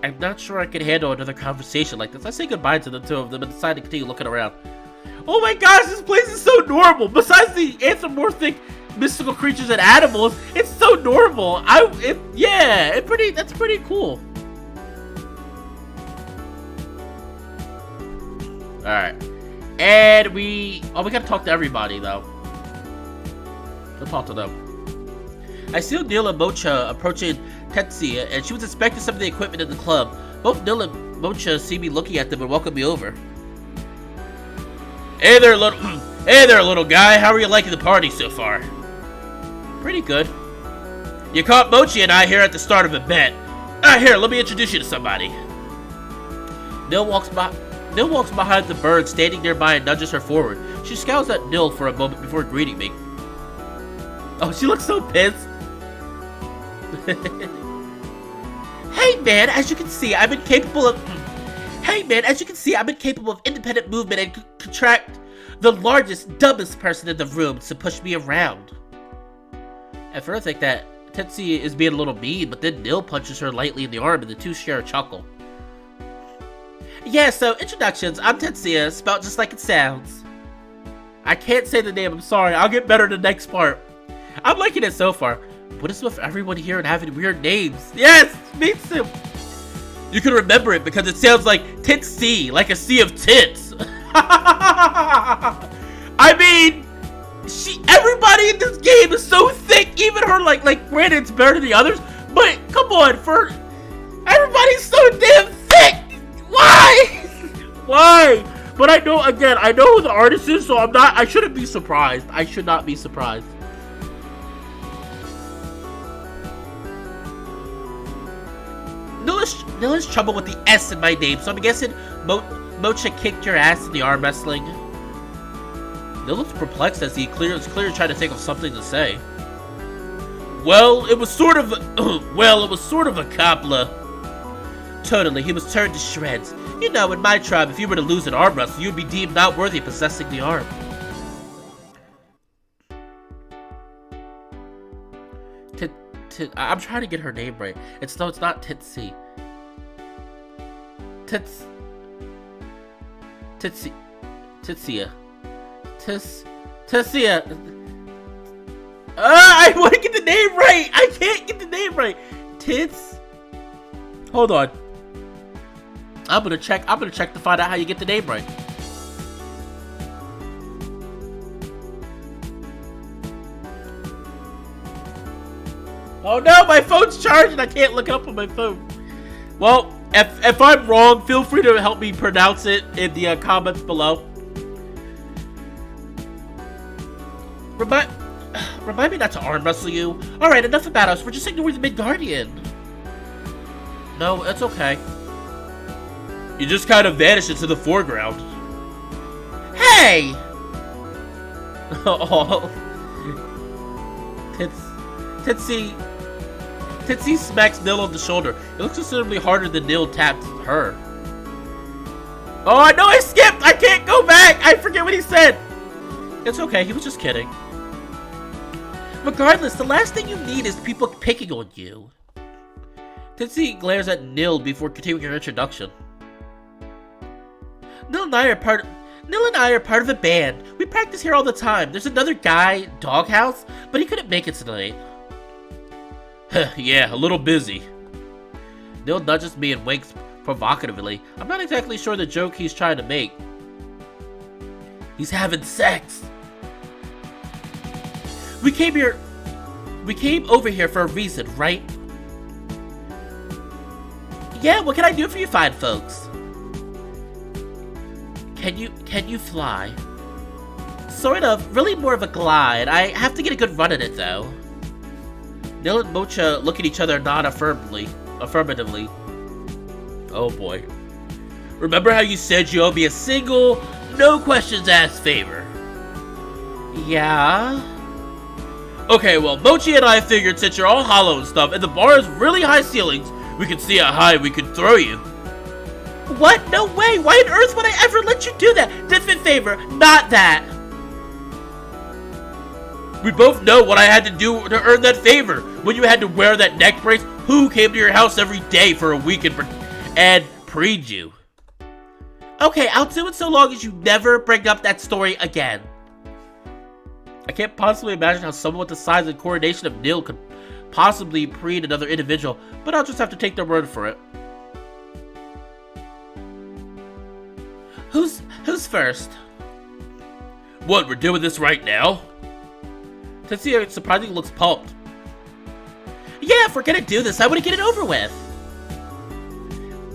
I'm not sure I can handle another conversation like this. I say goodbye to the 2 of them and decide to continue looking around. Oh my gosh, this place is so normal. Besides the anthropomorphic mystical creatures and animals, it's so normal. That's pretty cool. Alright. And we gotta talk to everybody though. Let's talk to them. I see Neil and Mocha approaching THICC, and she was inspecting some of the equipment in the club. Both Neil and Mocha see me looking at them and welcome me over. Hey there, little guy. How are you liking the party so far? Pretty good. You caught Mochi and I here at the start of a bet. Here, let me introduce you to somebody. Neil walks behind the bird standing nearby and nudges her forward. She scowls at Nil for a moment before greeting me. Oh, she looks so pissed. Hey man, as you can see, I've been capable of... Hey man, as you can see, I've been capable of independent movement and contract the largest, dumbest person in the room to push me around. At first, I think that THICC is being a little mean, but then Nil punches her lightly in the arm and the two share a chuckle. Yeah, so introductions, I'm THICC, spelled just like it sounds. I can't say the name, I'm sorry, I'll get better in the next part. I'm liking it so far. What is with everyone here and having weird names? Yes, me too. You can remember it because it sounds like THICC, like a sea of tits. I mean, everybody in this game is so thick, even her, like granted it's better than the others, but come on, everybody's so damn thick. Why? Why? But I know who the artist is, so I shouldn't be surprised. I should not be surprised. Nil has trouble with the S in my name, so I'm guessing Mocha kicked your ass in the arm wrestling. Nil looks perplexed as he is clearly trying to think of something to say. Well, it was sort of a Kapla. Totally, he was turned to shreds. You know, in my tribe, if you were to lose an arm wrestle, you'd be deemed not worthy of possessing the arm. I'm trying to get her name right. It's not THICC. Tessia. I want to get the name right. I can't get the name right. Hold on. I'm gonna check to find out how you get the name right. Oh no, my phone's charging. I can't look it up on my phone. Well, if I'm wrong, feel free to help me pronounce it in the comments below. Remind me not to arm wrestle you. Alright, enough about us. We're just ignoring the Midgardian. No, it's okay. You just kind of vanished into the foreground. Hey! Oh. THICC smacks Nil on the shoulder. It looks considerably harder than Nil tapped her. Oh, I know I skipped! I can't go back! I forget what he said! It's okay, he was just kidding. Regardless, the last thing you need is people picking on you. THICC glares at Nil before continuing her introduction. Nil and I are part of a band. We practice here all the time. There's another guy, Doghouse, but he couldn't make it tonight. Yeah, a little busy. Nil nudges me and winks provocatively. I'm not exactly sure the joke he's trying to make. He's having sex. We came over here for a reason, right? Yeah, what can I do for you fine folks? Can you fly? Sort of, really more of a glide. I have to get a good run at it though. Nil and Mocha look at each other and nod affirmatively. Oh boy. Remember how you said you owe me a single, no questions asked favor? Yeah? Okay, well, Mochi and I figured since you're all hollow and stuff, and the bar has really high ceilings, we could see how high we could throw you. What? No way! Why on earth would I ever let you do that? Different favor, not that! We both know what I had to do to earn that favor. When you had to wear that neck brace, who came to your house every day for a week and preed you? Okay, I'll do it so long as you never bring up that story again. I can't possibly imagine how someone with the size and coordination of Nil could possibly preed another individual, but I'll just have to take their word for it. Who's first? What, we're doing this right now? THICC surprisingly looks pumped. Yeah, if we're gonna do this, I wanna get it over with.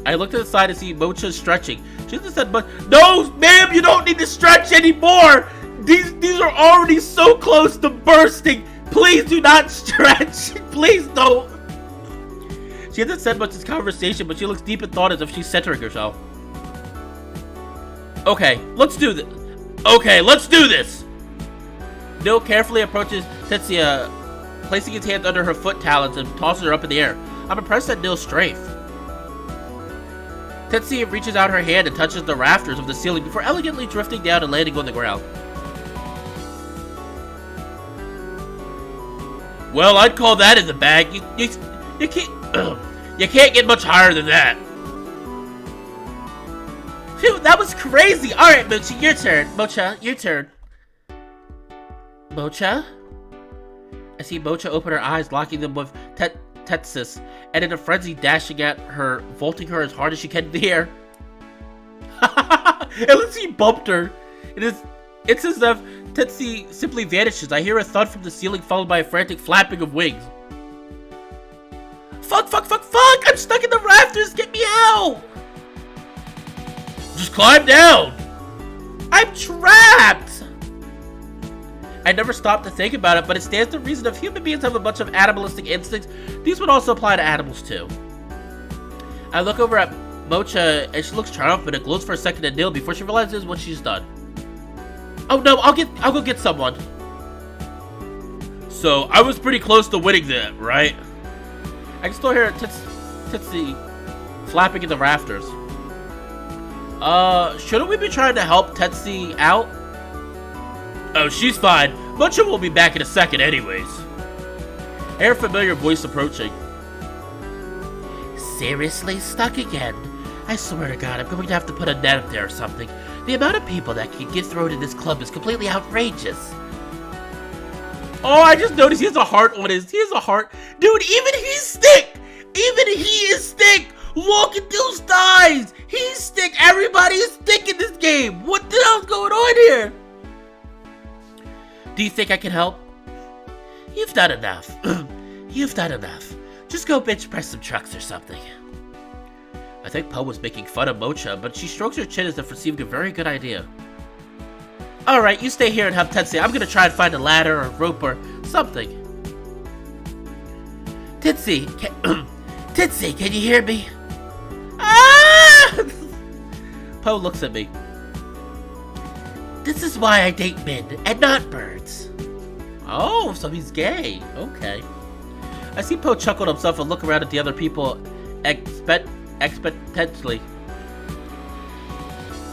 I looked to the side to see Mocha stretching. She just said, no, ma'am, you don't need to stretch anymore! These are already so close to bursting! Please do not stretch! Please don't! She hasn't said much in this conversation, but she looks deep in thought as if she's centering herself. Okay, let's do this. Okay, let's do this! Nil carefully approaches THICC placing his hand under her foot talons and tosses her up in the air. I'm impressed at Nil's strength. Tetsuya reaches out her hand and touches the rafters of the ceiling before elegantly drifting down and landing on the ground. Well, I'd call that in the bag. You can't get much higher than that. Phew, that was crazy. All right, Mocha, your turn. Mocha, your turn. Mocha? I see Mocha open her eyes, locking them with Tetsis, and in a frenzy dashing at her, vaulting her as hard as she can in the air. Unless he bumped her. It's as if Tetsi simply vanishes. I hear a thud from the ceiling followed by a frantic flapping of wings. Fuck! I'm stuck in the rafters! Get me out! Just climb down! I'm trapped! I never stopped to think about it, but it stands to reason if human beings have a bunch of animalistic instincts, these would also apply to animals too. I look over at Mocha and she looks triumphant and glows for a second at Nil before she realizes what she's done. Oh no, I'll go get someone. So, I was pretty close to winning that, right? I can still hear Titsy flapping in the rafters. Shouldn't we be trying to help Tetsi out? Oh, she's fine. Mocha will be back in a second anyways. I hear a familiar voice approaching. Seriously? Stuck again? I swear to God, I'm going to have to put a net up there or something. The amount of people that can get thrown in this club is completely outrageous. Oh, I just noticed he has a heart on his... He has a heart. Dude, even he's stick! Even he is stick! Look at those thighs! He's stick! Everybody is stick in this game! What the hell's going on here? Do you think I can help? You've done enough. You've done enough. Just go bench press some trucks or something. I think Po was making fun of Mocha, but she strokes her chin as if receiving a very good idea. Alright, you stay here and help Tetsuya. I'm gonna try and find a ladder or rope or something. Titsy, can you hear me? Ah! Po looks at me. This is why I date men and not birds. Oh, so he's gay. Okay. I see Po chuckle to himself and look around at the other people expectantly.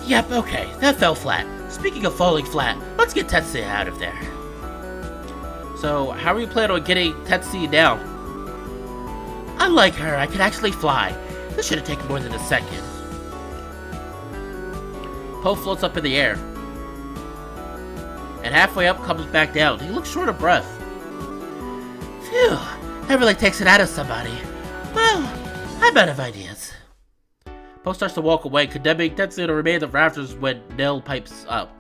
Yep, okay, that fell flat. Speaking of falling flat, let's get Tetsuya out of there. So, how are you planning on getting Tetsuya down? Unlike her, I can actually fly. This shouldn't take more than a second. Po floats up in the air. And halfway up comes back down. He looks short of breath. Phew, that really takes it out of somebody. Well, I'm out of ideas. Po starts to walk away, condemning Tetsuya to remain in the rafters when Nil pipes up.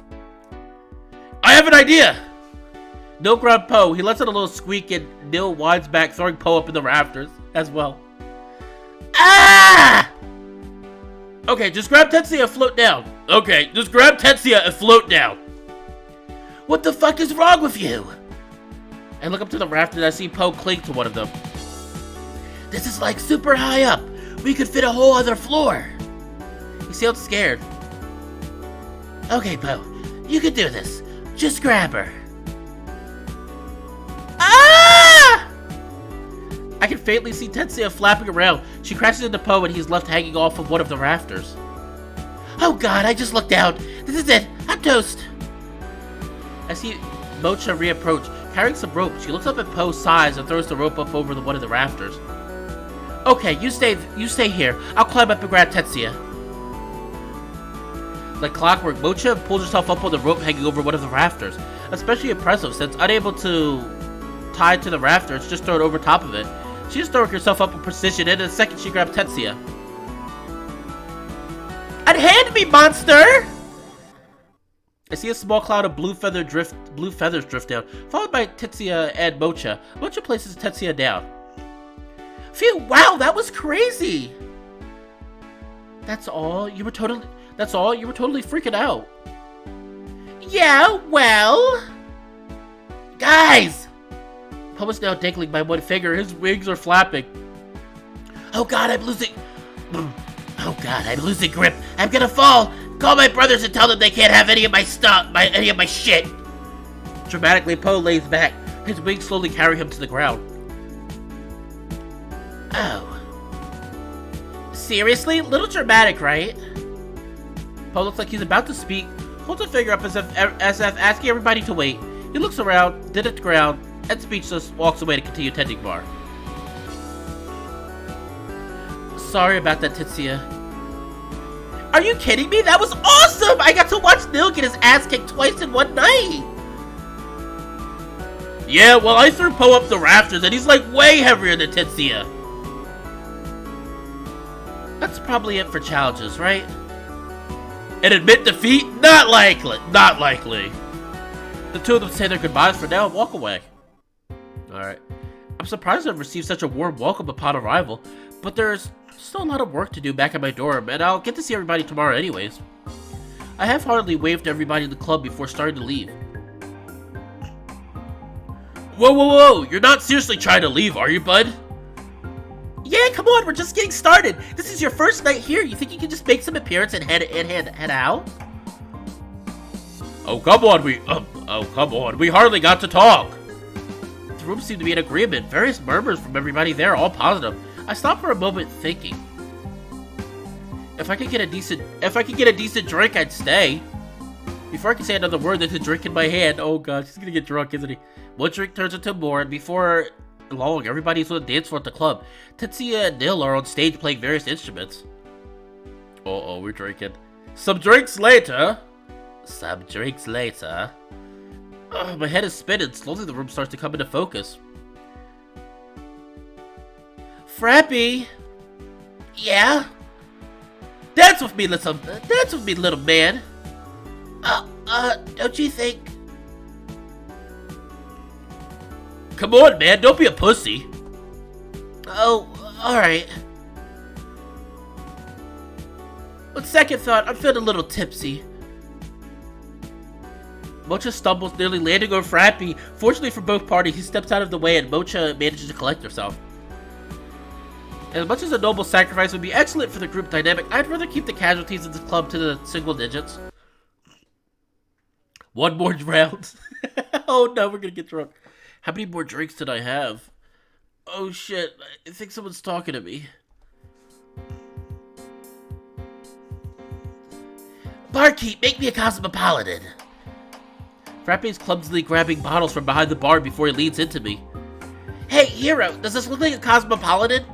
I have an idea! Nil grabs Po. He lets out a little squeak and Nil winds back, throwing Po up in the rafters as well. Ah! Okay, just grab Tetsuya and float down. Okay, just grab Tetsuya and float down. What the fuck is wrong with you? I look up to the rafters and I see Po cling to one of them. This is like super high up. We could fit a whole other floor. He sounds scared. Okay, Po, you can do this. Just grab her. Ah! I can faintly see Tetsuya flapping around. She crashes into Po and he's left hanging off of one of the rafters. Oh God, I just looked down. This is it. I'm toast. I see Mocha reapproach, carrying some rope. She looks up at Po's size and throws the rope up over one of the rafters. Okay, you stay here. I'll climb up and grab Tetsuya. Like clockwork, Mocha pulls herself up on the rope hanging over one of the rafters. Especially impressive, since unable to tie to the rafters, just throw it over top of it. She just throwing herself up with precision, and in a second she grabs Tetsuya. Unhand me, monster! I see a small cloud of blue feathers drift down, followed by Tetsuya and Mocha. Mocha places Tetsuya down. Phew, wow, that was crazy! That's all? You were totally freaking out. Yeah, well... Guys! Po is now dangling by one finger. His wings are flapping. Oh God, I'm losing... Oh God, I'm losing grip. I'm gonna fall! Call my brothers and tell them they can't have any of my stuff, any of my shit! Dramatically, Po lays back. His wings slowly carry him to the ground. Oh. Seriously? Little dramatic, right? Po looks like he's about to speak, holds a finger up as if asking everybody to wait. He looks around, then at the ground, and speechless, walks away to continue tending bar. Sorry about that, THICC. Are you kidding me? That was awesome! I got to watch Nil get his ass kicked twice in one night! Yeah, well, I threw Po up the rafters, and he's like way heavier than THICC. That's probably it for challenges, right? And admit defeat? Not likely. Not likely. The two of them say their goodbyes for now and walk away. Alright. I'm surprised I've received such a warm welcome upon arrival, but there's still a lot of work to do back at my dorm, and I'll get to see everybody tomorrow anyways. I half-heartedly waved to everybody in the club before starting to leave. Whoa, whoa, whoa! You're not seriously trying to leave, are you, bud? Yeah, come on, we're just getting started. This is your first night here. You think you can just make some appearance and head out? Oh, come on. We hardly got to talk. The room seemed to be in agreement. Various murmurs from everybody there, all positive. I stopped for a moment thinking. If I could get a decent drink, I'd stay. Before I can say another word, there's a drink in my hand. Oh god, he's gonna get drunk, isn't he? One drink turns into more, and before long, everybody's on the dance floor at the club. THICC and Nil are on stage playing various instruments. Uh-oh, we're drinking. Some drinks later. My head is spinning. Slowly the room starts to come into focus. Frappy! Yeah? Dance with me, little man. Don't you think... Come on, man, don't be a pussy. Oh, alright. On second thought, I'm feeling a little tipsy. Mocha stumbles, nearly landing on Frappy. Fortunately for both parties, he steps out of the way and Mocha manages to collect herself. As much as a noble sacrifice would be excellent for the group dynamic, I'd rather keep the casualties in the club to the single digits. One more round. Oh no, we're gonna get drunk. How many more drinks did I have? Oh shit, I think someone's talking to me. Barkeep, make me a cosmopolitan. Frappy's clumsily grabbing bottles from behind the bar before he leads into me. Hey, Hiro, does this look like a cosmopolitan?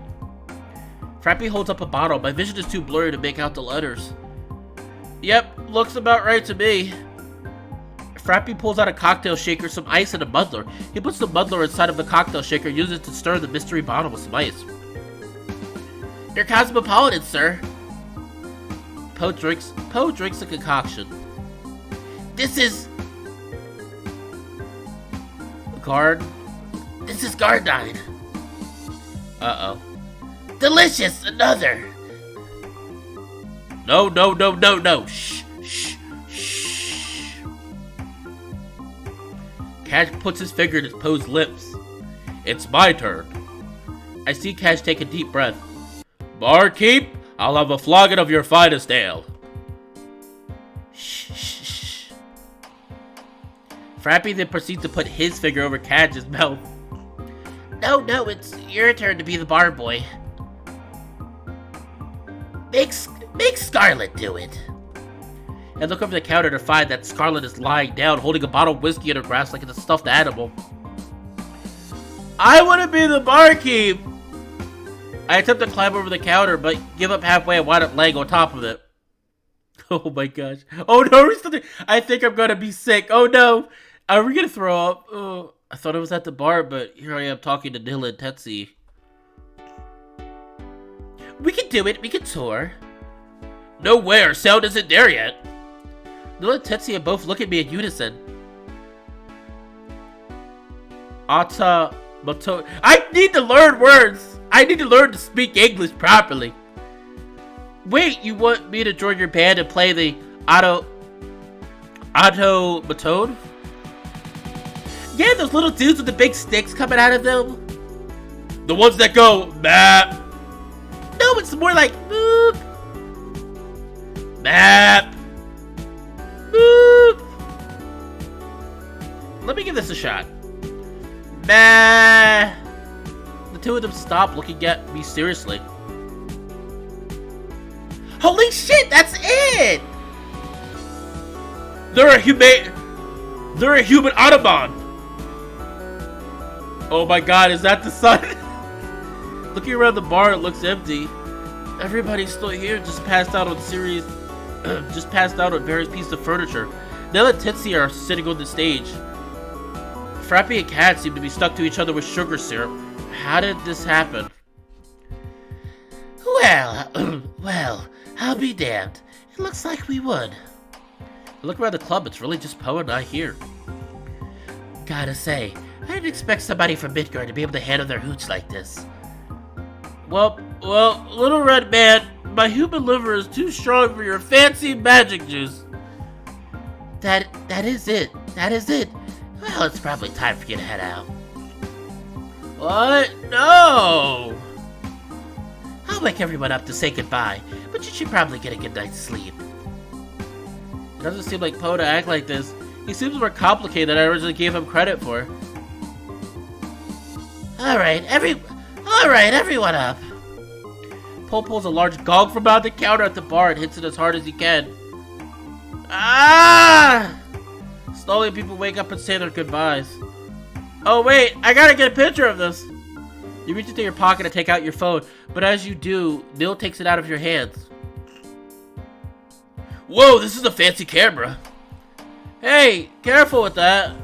Frappy holds up a bottle. My vision is too blurry to make out the letters. Yep, looks about right to me. Frappy pulls out a cocktail shaker, some ice, and a muddler. He puts the muddler inside of the cocktail shaker and uses it to stir the mystery bottle with some ice. Your cosmopolitan, sir. Po drinks the concoction. This is Gardine. Uh-oh. Delicious! Another! No. Shh. Cash puts his finger to Poe's lips. It's my turn. I see Cash take a deep breath. Barkeep, I'll have a flagon of your finest ale. Shh. Frappy then proceeds to put his finger over Cash's mouth. No, it's your turn to be the bar boy. Make Scarlet do it. I look over the counter to find that Scarlet is lying down, holding a bottle of whiskey in her grasp like it's a stuffed animal. I want to be the barkeep! I attempt to climb over the counter, but give up halfway and wind up laying on top of it. Oh my gosh. Oh no, I think I'm gonna be sick. Oh no! Are we gonna throw up? Oh, I thought I was at the bar, but here I am talking to Nil and THICC. We can do it, we can tour. No way, our sound isn't there yet. Nil and THICC both look at me in unison. I need to learn words! I need to learn to speak English properly. Wait, you want me to join your band and play the automaton? Yeah, those little dudes with the big sticks coming out of them. The ones that go, map. No, it's more like, boop. Map. Boop. Let me give this a shot. Bah! The two of them stop looking at me seriously. Holy shit, that's it! They're a human Autobahn! Oh my god, is that the sun? Looking around the bar, it looks empty. Everybody's still here, just passed out on various pieces of furniture. Nell and THICC are sitting on the stage. Frappy and Cat seem to be stuck to each other with sugar syrup. How did this happen? Well, I'll be damned. It looks like we won. I look around the club, it's really just Poe and I here. Gotta say, I didn't expect somebody from Midgard to be able to handle their hooch like this. Well, little red man, my human liver is too strong for your fancy magic juice. That is it. Well, it's probably time for you to head out. What? No! I'll wake everyone up to say goodbye, but you should probably get a good night's sleep. It doesn't seem like Poe to act like this. He seems more complicated than I originally gave him credit for. Alright, everyone up. Poe pulls a large gong from behind the counter at the bar and hits it as hard as he can. Ah! Slowly, people wake up and say their goodbyes. Oh wait, I gotta get a picture of this. You reach into your pocket to take out your phone, but as you do, Neil takes it out of your hands. Whoa, this is a fancy camera. Hey, careful with that.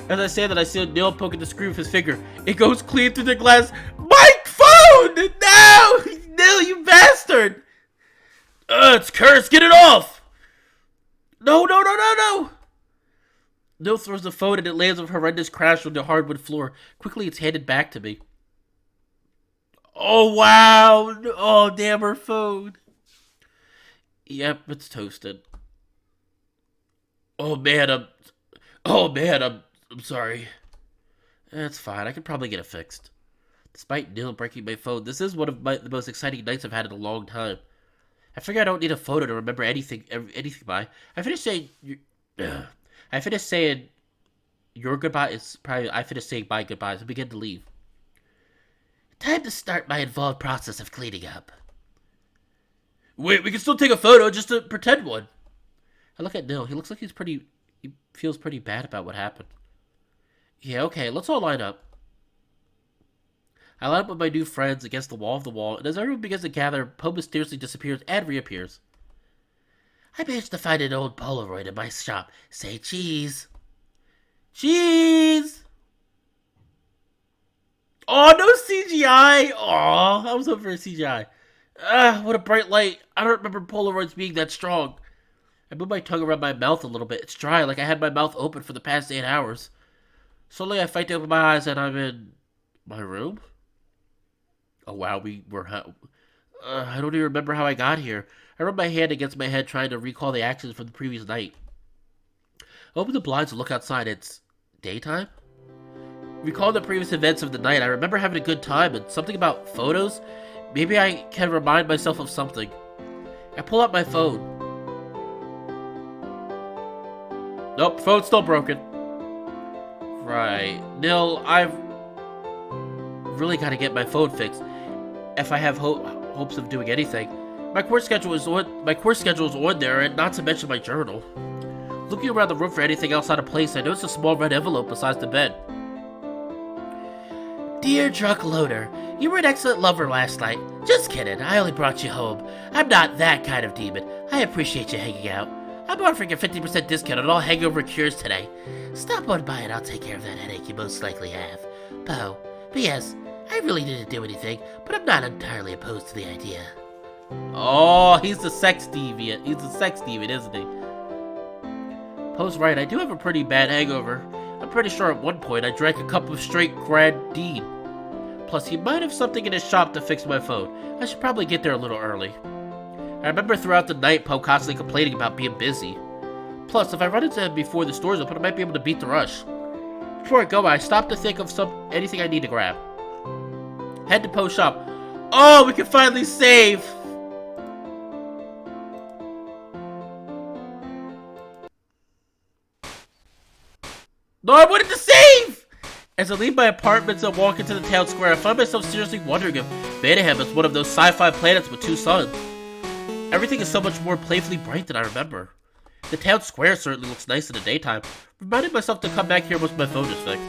As I say that, I see Neil poking the screen with his finger. It goes clean through the glass. My phone! No! Neil, you bastard! It's cursed. Get it off! No. Neil throws the phone and it lands with a horrendous crash on the hardwood floor. Quickly, it's handed back to me. Oh, wow. Oh, damn, her phone. Yep, it's toasted. Oh, man, I'm sorry. That's fine. I could probably get it fixed. Despite Neil breaking my phone, this is one of the most exciting nights I've had in a long time. I figure I don't need a photo to remember anything by. I finished saying your goodbye is probably I finished saying my goodbyes and begin to leave. Time to start my involved process of cleaning up. Wait, we can still take a photo just to pretend one. I look at Neil. He looks like he feels pretty bad about what happened. Yeah, okay, let's all line up. I line up with my new friends against the wall, and as everyone begins to gather, Poe mysteriously disappears and reappears. I managed to find an old Polaroid in my shop. Say cheese. Cheese! Oh, no CGI! Aw, I was hoping for a CGI. What a bright light. I don't remember Polaroids being that strong. I move my tongue around my mouth a little bit. It's dry, like I had my mouth open for the past 8 hours. Slowly, I fight to open my eyes, and I'm in my room? Oh, wow, I don't even remember how I got here. I rub my hand against my head, trying to recall the actions from the previous night. I open the blinds and look outside. It's daytime? Recall the previous events of the night. I remember having a good time, and something about photos? Maybe I can remind myself of something. I pull out my phone. Nope, phone's still broken. Right. Nil, I've really got to get my phone fixed if I have hopes of doing anything. My course schedule is on there, and not to mention my journal. Looking around the room for anything else out of place, I notice a small red envelope beside the bed. Dear drunk loader, you were an excellent lover last night. Just kidding, I only brought you home. I'm not that kind of demon. I appreciate you hanging out. I'm offering a 50% discount on all hangover cures today. Stop on by and I'll take care of that headache you most likely have. Poe. P.S. I really didn't do anything, but I'm not entirely opposed to the idea. Oh, he's the sex deviant. He's a sex deviant, isn't he? Poe's right, I do have a pretty bad hangover. I'm pretty sure at one point I drank a cup of straight Grandine. Plus, he might have something in his shop to fix my phone. I should probably get there a little early. I remember throughout the night Poe constantly complaining about being busy. Plus, if I run into him before the store's open, I might be able to beat the rush. Before I go, I stop to think of anything I need to grab. Head to Poe's shop. Oh, we can finally save! No, I wanted to save! As I leave my apartments and walk into the town square, I find myself seriously wondering if Vanaheim is one of those sci-fi planets with two suns. Everything is so much more playfully bright than I remember. The town square certainly looks nice in the daytime, reminding myself to come back here once my phone is fixed.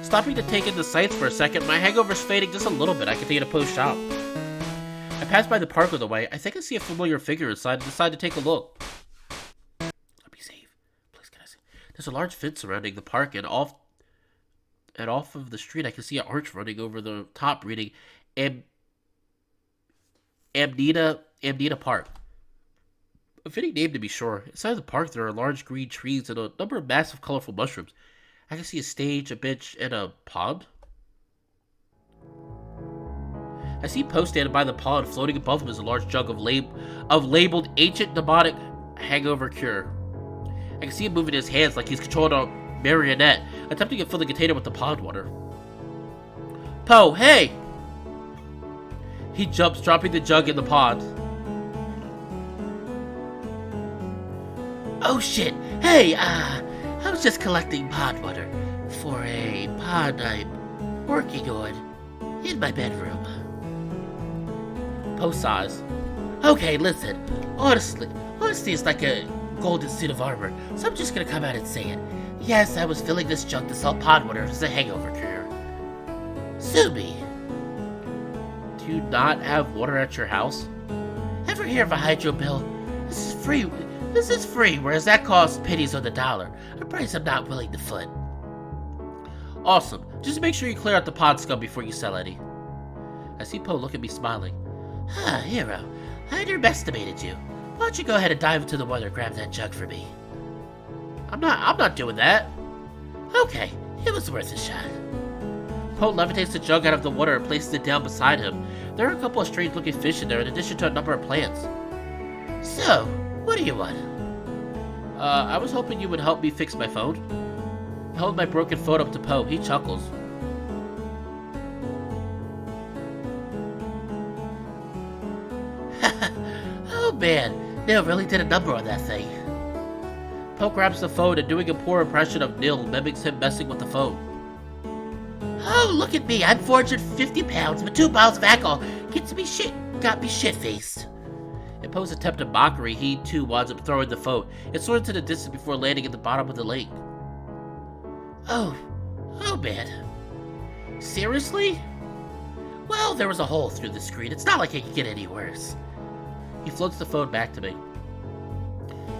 Stopping to take in the sights for a second, my hangover's fading just a little bit. I continue to post shop. I pass by the park on the way. I think I see a familiar figure inside and decide to take a look. Let me save. Please, can I see? There's a large fence surrounding the park, and off of the street I can see an arch running over the top reading Amnita Park. A fitting name to be sure. Inside the park there are large green trees and a number of massive colorful mushrooms. I can see a stage, a bench, and a pond. I see Poe standing by the pond. Floating above him is a large jug of labeled ancient mnemonic hangover cure. I can see him moving his hands like he's controlling a marionette, attempting to fill the container with the pond water. Poe, hey! He jumps, dropping the jug in the pond. Oh shit! Hey, I was just collecting pond water for a pond I'm working on in my bedroom. Poe sighs. Okay, listen. Honestly, it's like a golden suit of armor, so I'm just gonna come out and say it. Yes, I was filling this jug to sell pond water as a hangover cure. Sue me. Do you not have water at your house? Ever hear of a hydro bill? This is free, whereas that costs pennies on the dollar, a price I'm not willing to foot. Awesome. Just make sure you clear out the pond scum before you sell any. I see Poe look at me smiling. Hiro, I underestimated you. Why don't you go ahead and dive into the water and grab that jug for me? I'm not doing that. Okay, it was worth a shot. Poe levitates the jug out of the water and places it down beside him. There are a couple of strange-looking fish in there, in addition to a number of plants. So, what do you want? I was hoping you would help me fix my phone. I hold my broken phone up to Poe. He chuckles. Oh man, Neil really did a number on that thing. Poe grabs the phone and, doing a poor impression of Neil, mimics him messing with the phone. Oh, look at me, I'm 450 pounds with 2 bottles of alcohol. Got me shit-faced. In Poe's attempt at mockery, he too winds up throwing the phone. It soared into the distance before landing at the bottom of the lake. Oh man. Seriously? Well, there was a hole through the screen. It's not like it could get any worse. He floats the phone back to me.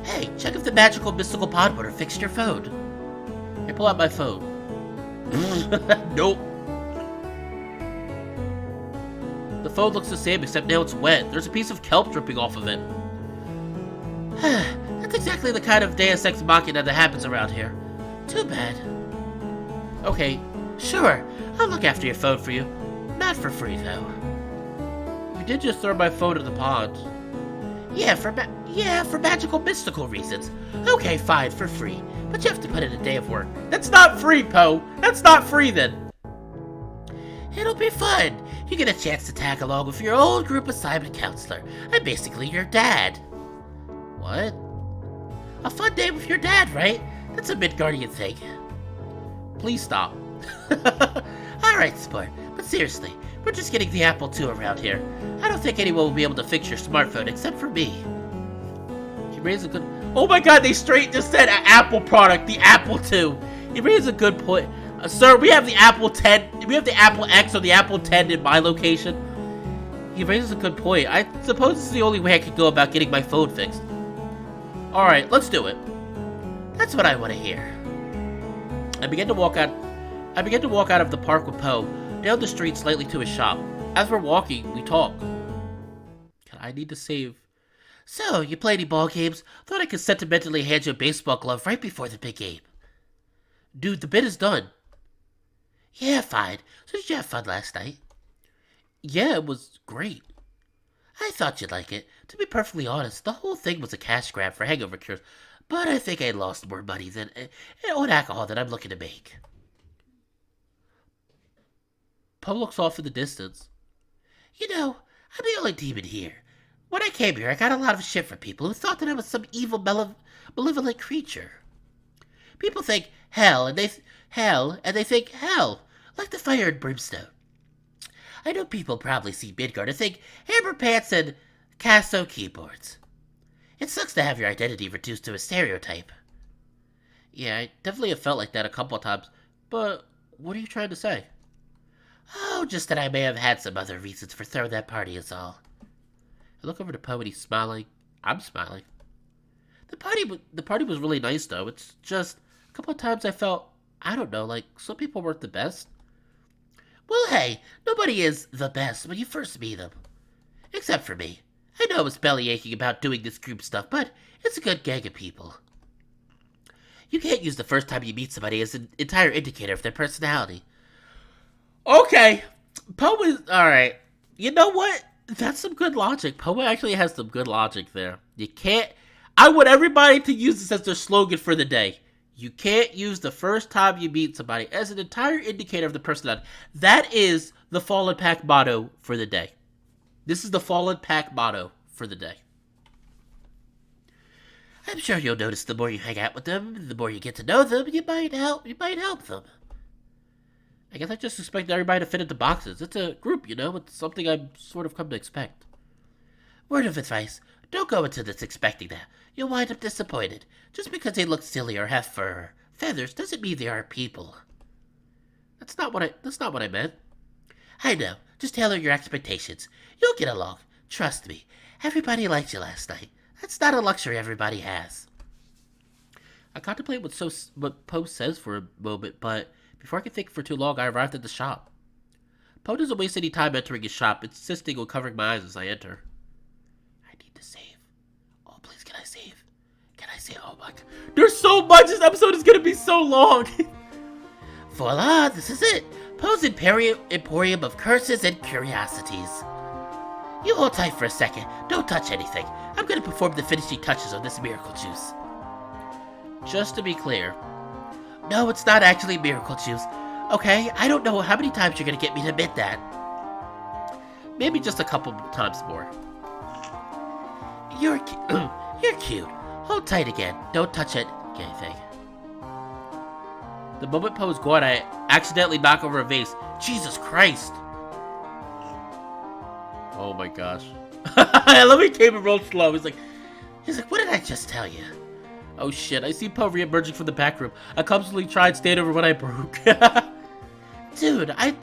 Hey, check if the magical mystical pond water fixed your phone. I pull out my phone. Nope. The phone looks the same, except now it's wet. There's a piece of kelp dripping off of it. That's exactly the kind of Deus Ex Machina that happens around here. Too bad. Okay. Sure, I'll look after your phone for you. Not for free, though. You did just throw my phone in the pond. Yeah, for magical mystical reasons. Okay, fine, for free. But you have to put in a day of work. That's not free, Poe. That's not free, then. It'll be fun. You get a chance to tag along with your old group assignment counselor. I'm basically your dad. What? A fun day with your dad, right? That's a Midgardian thing. Please stop. Alright, sport. But seriously, we're just getting the Apple II around here. I don't think anyone will be able to fix your smartphone except for me. He raised a good... Oh my god, they straight just said an Apple product, the Apple II. He raised a good point. Sir, we have the Apple 10, we have the Apple X or the Apple 10 in my location. He raises a good point. I suppose this is the only way I could go about getting my phone fixed. Alright, let's do it. That's what I want to hear. I begin to walk out of the park with Poe, down the street slightly to his shop. As we're walking, we talk. I need to save. So, you play any ball games? Thought I could sentimentally hand you a baseball glove right before the big game. Dude, the bid is done. Yeah, fine. So did you have fun last night? Yeah, it was great. I thought you'd like it. To be perfectly honest, the whole thing was a cash grab for hangover cures, but I think I lost more money on alcohol than I'm looking to make. Poe looks off in the distance. You know, I'm the only demon here. When I came here, I got a lot of shit from people who thought that I was some evil, malevolent creature. People think hell, and they think hell, like the fire and brimstone. I know people probably see Midgard and think hammer pants and Casso keyboards. It sucks to have your identity reduced to a stereotype. Yeah, I definitely have felt like that a couple of times, but what are you trying to say? Oh, just that I may have had some other reasons for throwing that party is all. I look over to Poe and he's smiling. I'm smiling. The party was really nice though. It's just a couple of times I felt, I don't know, like some people weren't the best. Well, hey, nobody is the best when you first meet them. Except for me. I know I was belly aching about doing this group stuff, but it's a good gang of people. You can't use the first time you meet somebody as an entire indicator of their personality. Okay, Poe is... Alright, you know what? That's some good logic. Poe actually has some good logic there. You can't... I want everybody to use this as their slogan for the day. You can't use the first time you meet somebody as an entire indicator of the personality. That is the Fallen Pack motto for the day. This is the Fallen Pack motto for the day. I'm sure you'll notice the more you hang out with them, the more you get to know them, you might help them. I guess I just expect everybody to fit into boxes. It's a group, you know? It's something I've sort of come to expect. Word of advice, don't go into this expecting that. You'll wind up disappointed. Just because they look silly or have fur or feathers doesn't mean they are people. That's not what I meant. I know. Just tailor your expectations. You'll get along. Trust me. Everybody liked you last night. That's not a luxury everybody has. I contemplate what Poe says for a moment, but before I could think for too long, I arrived at the shop. Poe doesn't waste any time entering his shop, insisting on covering my eyes as I enter. I need to save. Oh, please, can I save? Can I save? Oh my god. There's so much! This episode is gonna be so long! Voila, this is it! Poe's Emporium of Curses and Curiosities. You hold tight for a second. Don't touch anything. I'm gonna perform the finishing touches on this miracle juice. Just to be clear, no, it's not actually miracle juice. Okay, I don't know how many times you're gonna get me to admit that. Maybe just a couple times more. You're cute. Hold tight again. Don't touch anything. The moment Poe is gone, I accidentally knock over a vase. Jesus Christ! Oh my gosh. I love he came in real slow. He's like, what did I just tell you? Oh shit, I see Poe re-emerging from the back room. I clumsily tried to stand over what I broke. Dude, I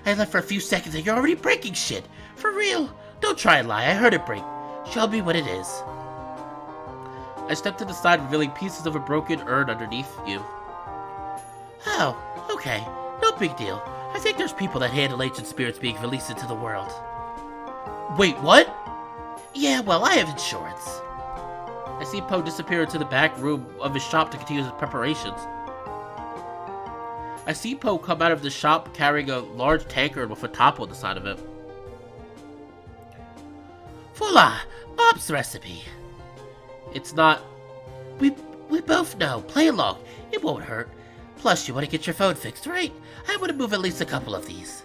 left for a few seconds and you're already breaking shit. For real. Don't try and lie, I heard it break. Show me what it is. I stepped to the side, revealing pieces of a broken urn underneath you. Oh, okay. No big deal. I think there's people that handle ancient spirits being released into the world. Wait, what? Yeah, well, I have insurance. I see Poe disappear into the back room of his shop to continue his preparations. I see Poe come out of the shop carrying a large tankard with a top on the side of it. Voila! Bob's recipe. It's not... We both know. Play along. It won't hurt. Plus, you want to get your phone fixed, right? I want to move at least a couple of these.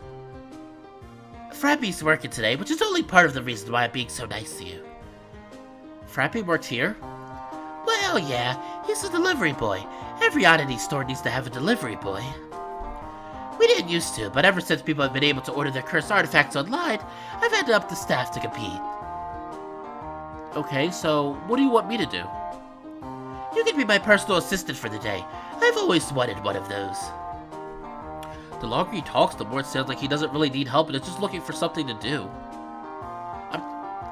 Frappy's working today, which is only part of the reason why I'm being so nice to you. Frappy works here? Well, yeah. He's a delivery boy. Every oddity store needs to have a delivery boy. We didn't used to, but ever since people have been able to order their cursed artifacts online, I've had to up the staff to compete. Okay, so what do you want me to do? You can be my personal assistant for the day. I've always wanted one of those. The longer he talks, the more it sounds like he doesn't really need help and is just looking for something to do.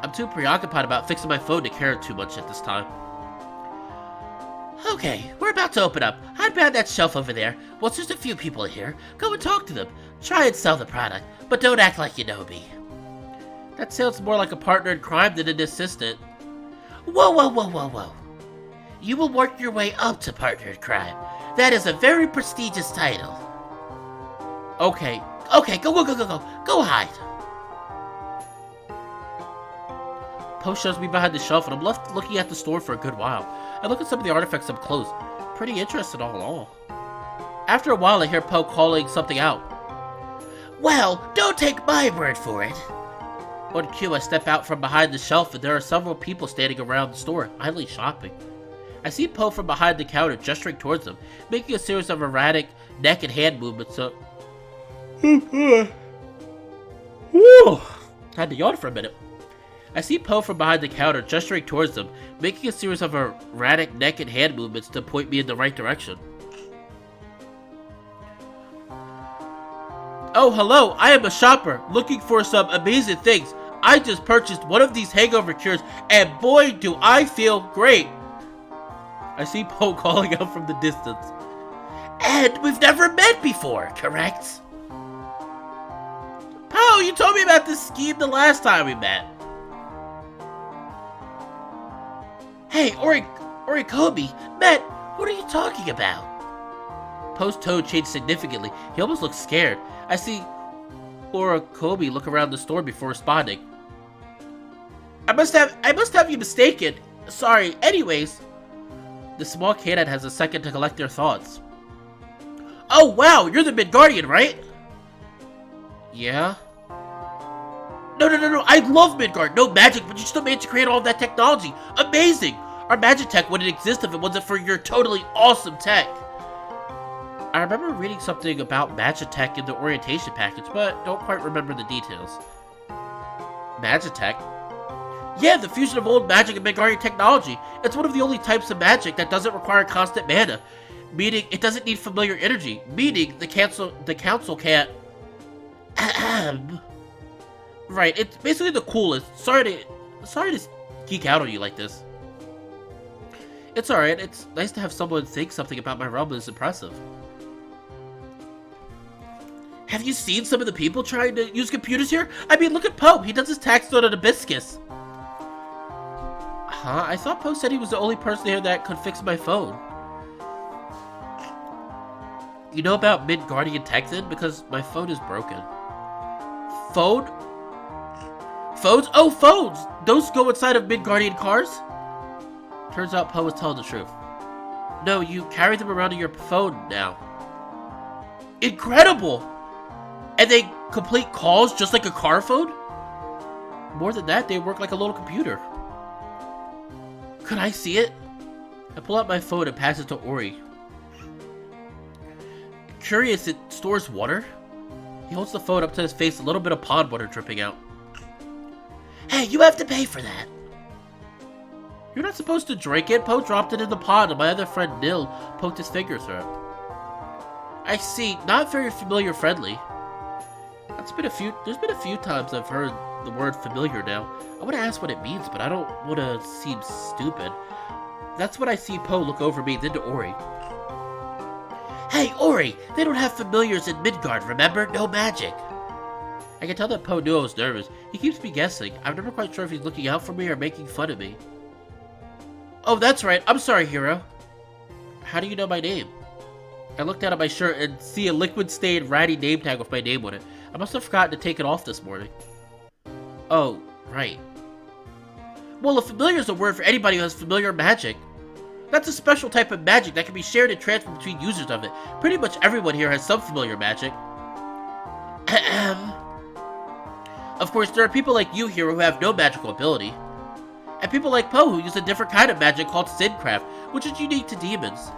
I'm too preoccupied about fixing my phone to care too much at this time. Okay, we're about to open up. Hide behind that shelf over there. Once there's a few people here, go and talk to them. Try and sell the product, but don't act like you know me. That sounds more like a partner in crime than an assistant. Whoa. You will work your way up to partner in crime. That is a very prestigious title. Okay, go hide. Poe shows me behind the shelf and I'm left looking at the store for a good while. I look at some of the artifacts up close. Pretty interested all in all. After a while I hear Poe calling something out. Well, don't take my word for it. On cue, I step out from behind the shelf and there are several people standing around the store, idly shopping. I see Poe from behind the counter gesturing towards them, making a series of erratic neck and hand movements. Whew. Had to yawn for a minute. I see Poe from behind the counter gesturing towards them, making a series of erratic neck and hand movements to point me in the right direction. Oh, hello, I am a shopper, looking for some amazing things. I just purchased one of these hangover cures, and boy, do I feel great. I see Poe calling out from the distance. And we've never met before, correct? Poe, you told me about this scheme the last time we met. Hey, Orikobi, Matt, what are you talking about? Poe's tone changed significantly. He almost looked scared. I see Orikobi look around the store before responding. I must have you mistaken. Sorry, anyways. The small canine has a second to collect their thoughts. Oh wow, you're the Midgardian, right? Yeah? No, I love Midgard. No magic, but you still managed to create all of that technology. Amazing! Our magic tech wouldn't exist if it wasn't for your totally awesome tech. I remember reading something about Magitech in the orientation package, but don't quite remember the details. Magitech? Yeah, the fusion of old magic and Midgardian technology. It's one of the only types of magic that doesn't require constant mana, meaning it doesn't need familiar energy, meaning the council can't... Right, it's basically the coolest. Sorry to geek out on you like this. It's alright, it's nice to have someone think something about my realm is impressive. Have you seen some of the people trying to use computers here? I mean, look at Poe. He does his tax on a hibiscus. Huh? I thought Poe said he was the only person here that could fix my phone. You know about Midgardian tech then? Because my phone is broken. Phone? Phones? Oh, phones! Those go inside of Midgardian cars? Turns out Poe was telling the truth. No, you carry them around in your phone now. Incredible! And they complete calls just like a car phone? More than that, they work like a little computer. Could I see it? I pull out my phone and pass it to Ori. Curious, it stores water? He holds the phone up to his face, a little bit of pond water dripping out. Hey, you have to pay for that. You're not supposed to drink it. Poe dropped it in the pond and my other friend Nil poked his finger through it. I see, not very familiar friendly. There's been a few times I've heard the word familiar now. I want to ask what it means, but I don't want to seem stupid. That's when I see Poe look over me, then to Ori. Hey, Ori! They don't have familiars in Midgard, remember? No magic! I can tell that Poe knew I was nervous. He keeps me guessing. I'm never quite sure if he's looking out for me or making fun of me. Oh, that's right. I'm sorry, Hiro. How do you know my name? I look down at my shirt and see a liquid-stained ratty name tag with my name on it. I must have forgotten to take it off this morning. Oh, right. Well, a familiar is a word for anybody who has familiar magic. That's a special type of magic that can be shared and transferred between users of it. Pretty much everyone here has some familiar magic. Of course, there are people like you here who have no magical ability. And people like Poe who use a different kind of magic called Sincraft, which is unique to demons.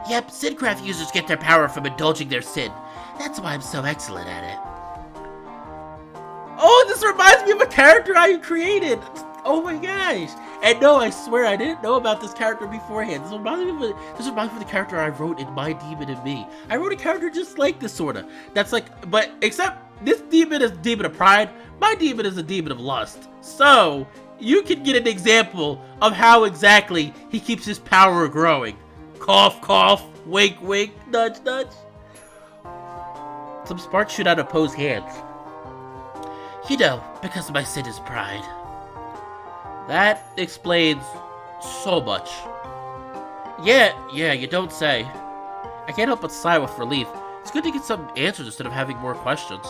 Yep, Sincraft users get their power from indulging their sin. That's why I'm so excellent at it. Oh, this reminds me of a character I created! Oh my gosh! And no, I swear I didn't know about this character beforehand. This reminds me of the character I wrote in My Demon and Me. I wrote a character just like this, sorta. That's like, but except this demon is a demon of pride, my demon is a demon of lust. So, you can get an example of how exactly he keeps his power growing. Cough, cough, wink, wink, nudge, nudge. Some sparks shoot out of Poe's hands. You know, because my sin is pride. That explains so much. Yeah, you don't say. I can't help but sigh with relief. It's good to get some answers instead of having more questions.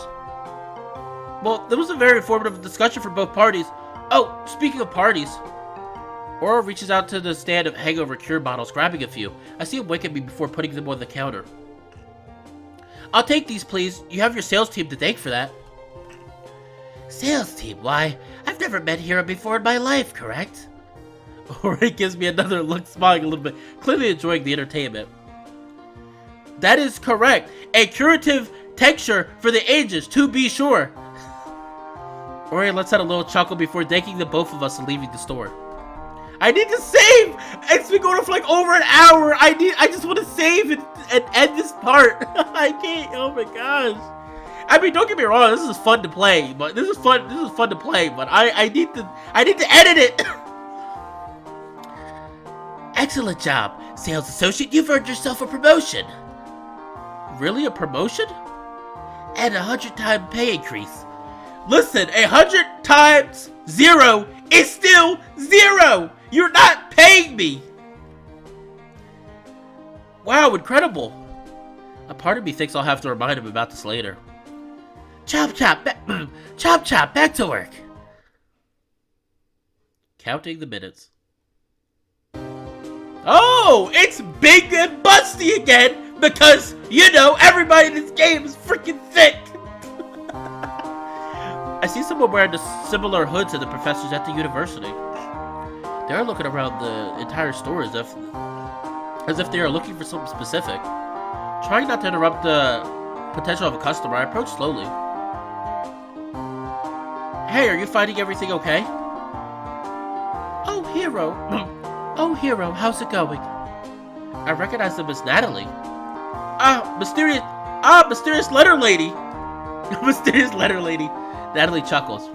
Well, there was a very informative discussion for both parties. Oh, speaking of parties. Aura reaches out to the stand of hangover cure bottles, grabbing a few. I see him wink at me before putting them on the counter. I'll take these, please. You have your sales team to thank for that. Sales team? Why, I've never met Hiro before in my life, correct? Ori gives me another look, smiling a little bit, clearly enjoying the entertainment. That is correct. A curative texture for the ages, to be sure. Ori lets out a little chuckle before thanking the both of us and leaving the store. I need to save! It's been going on for like over an hour. I just want to save and end this part. I can't. Oh my gosh. I mean, don't get me wrong. This is fun to play, but this is fun to play. But I need to edit it. Excellent job, sales associate. You've earned yourself a promotion. Really, a promotion? And 100-time pay increase. Listen, 100 times 0 is still 0. You're not paying me. Wow, incredible. A part of me thinks I'll have to remind him about this later. Chop chop, back to work. Counting the minutes. Oh, it's Big and Busty again because, you know, everybody in this game is freaking thick. I see someone wearing a similar hood to the professors at the university. They're looking around the entire store as if they are looking for something specific. Trying not to interrupt the potential of a customer, I approach slowly. Hey, are you finding everything okay? Oh, Hiro. Oh, Hiro, how's it going? I recognize them as Natalie. Mysterious letter lady. Mysterious letter lady. Natalie chuckles.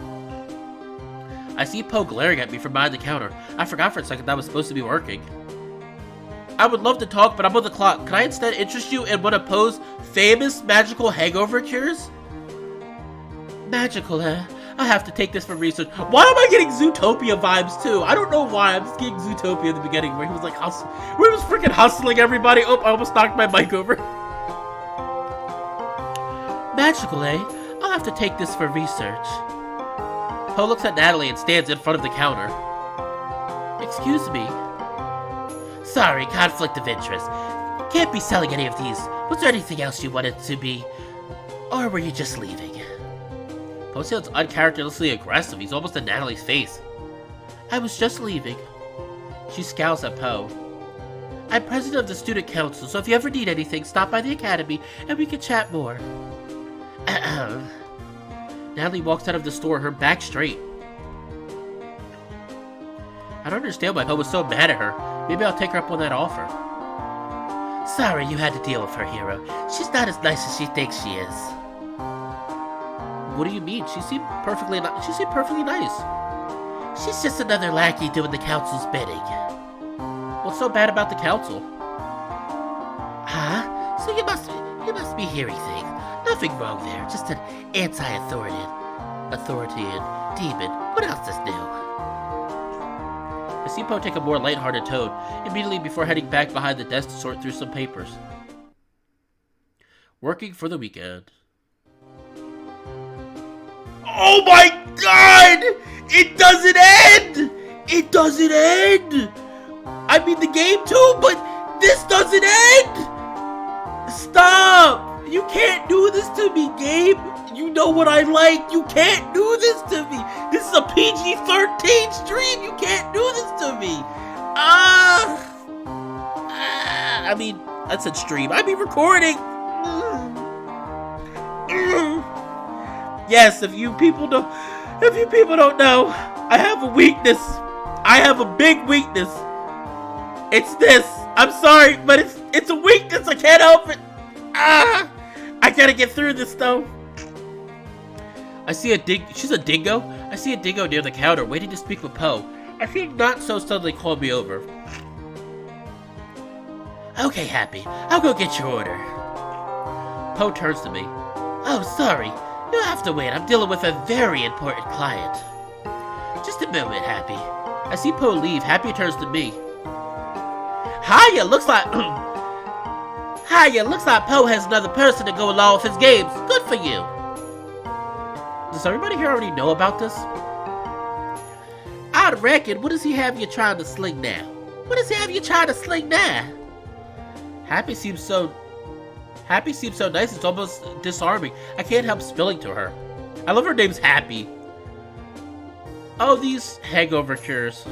I see Poe glaring at me from behind the counter. I forgot for a second that I was supposed to be working. I would love to talk, but I'm on the clock. Can I instead interest you in one of Poe's famous magical hangover cures? Magical, eh? I have to take this for research. Why am I getting Zootopia vibes too? I don't know why. I'm just getting Zootopia in the beginning where he was like where he was freaking hustling everybody. Oh, I almost knocked my mic over. Magical, eh? I'll have to take this for research. Poe looks at Natalie and stands in front of the counter. Excuse me. Sorry, conflict of interest. Can't be selling any of these. Was there anything else you wanted to be? Or were you just leaving? Poe sounds uncharacteristically aggressive. He's almost in Natalie's face. I was just leaving. She scowls at Poe. I'm president of the student council, so if you ever need anything, stop by the academy and we can chat more. Natalie walks out of the store, her back straight. I don't understand why Poe was so mad at her. Maybe I'll take her up on that offer. Sorry you had to deal with her, Hiro. She's not as nice as she thinks she is. What do you mean? She seemed perfectly nice. She's just another lackey doing the council's bidding. What's so bad about the council? Huh? So you must be hearing things. Nothing wrong there. Just an anti-authority and demon. What else is new? I see Poe take a more lighthearted tone immediately before heading back behind the desk to sort through some papers. Working for the weekend. Oh my god! It doesn't end! It doesn't end! I mean the game too, but this doesn't end! Stop! You can't do this to me, game! You know what I like! You can't do this to me! This is a PG-13 stream! You can't do this to me! I mean, I said stream. I mean recording! Yes, if you people don't know, I have a weakness. I have a big weakness. It's this. I'm sorry, but it's a weakness. I can't help it. I gotta get through this though. I see she's a dingo. I see a dingo near the counter waiting to speak with Poe. I see him not so suddenly call me over. Okay, Happy. I'll go get your order. Poe turns to me. Oh, sorry. You'll have to wait. I'm dealing with a very important client. Just a moment, Happy. I see Poe leave. Happy turns to me. Hiya, looks like Poe has another person to go along with his games. Good for you. Does everybody here already know about this? I'd reckon. What does he have you trying to sling now? Happy seems so nice, it's almost disarming. I can't help spilling to her. I love her name's Happy. Oh, these hangover cures.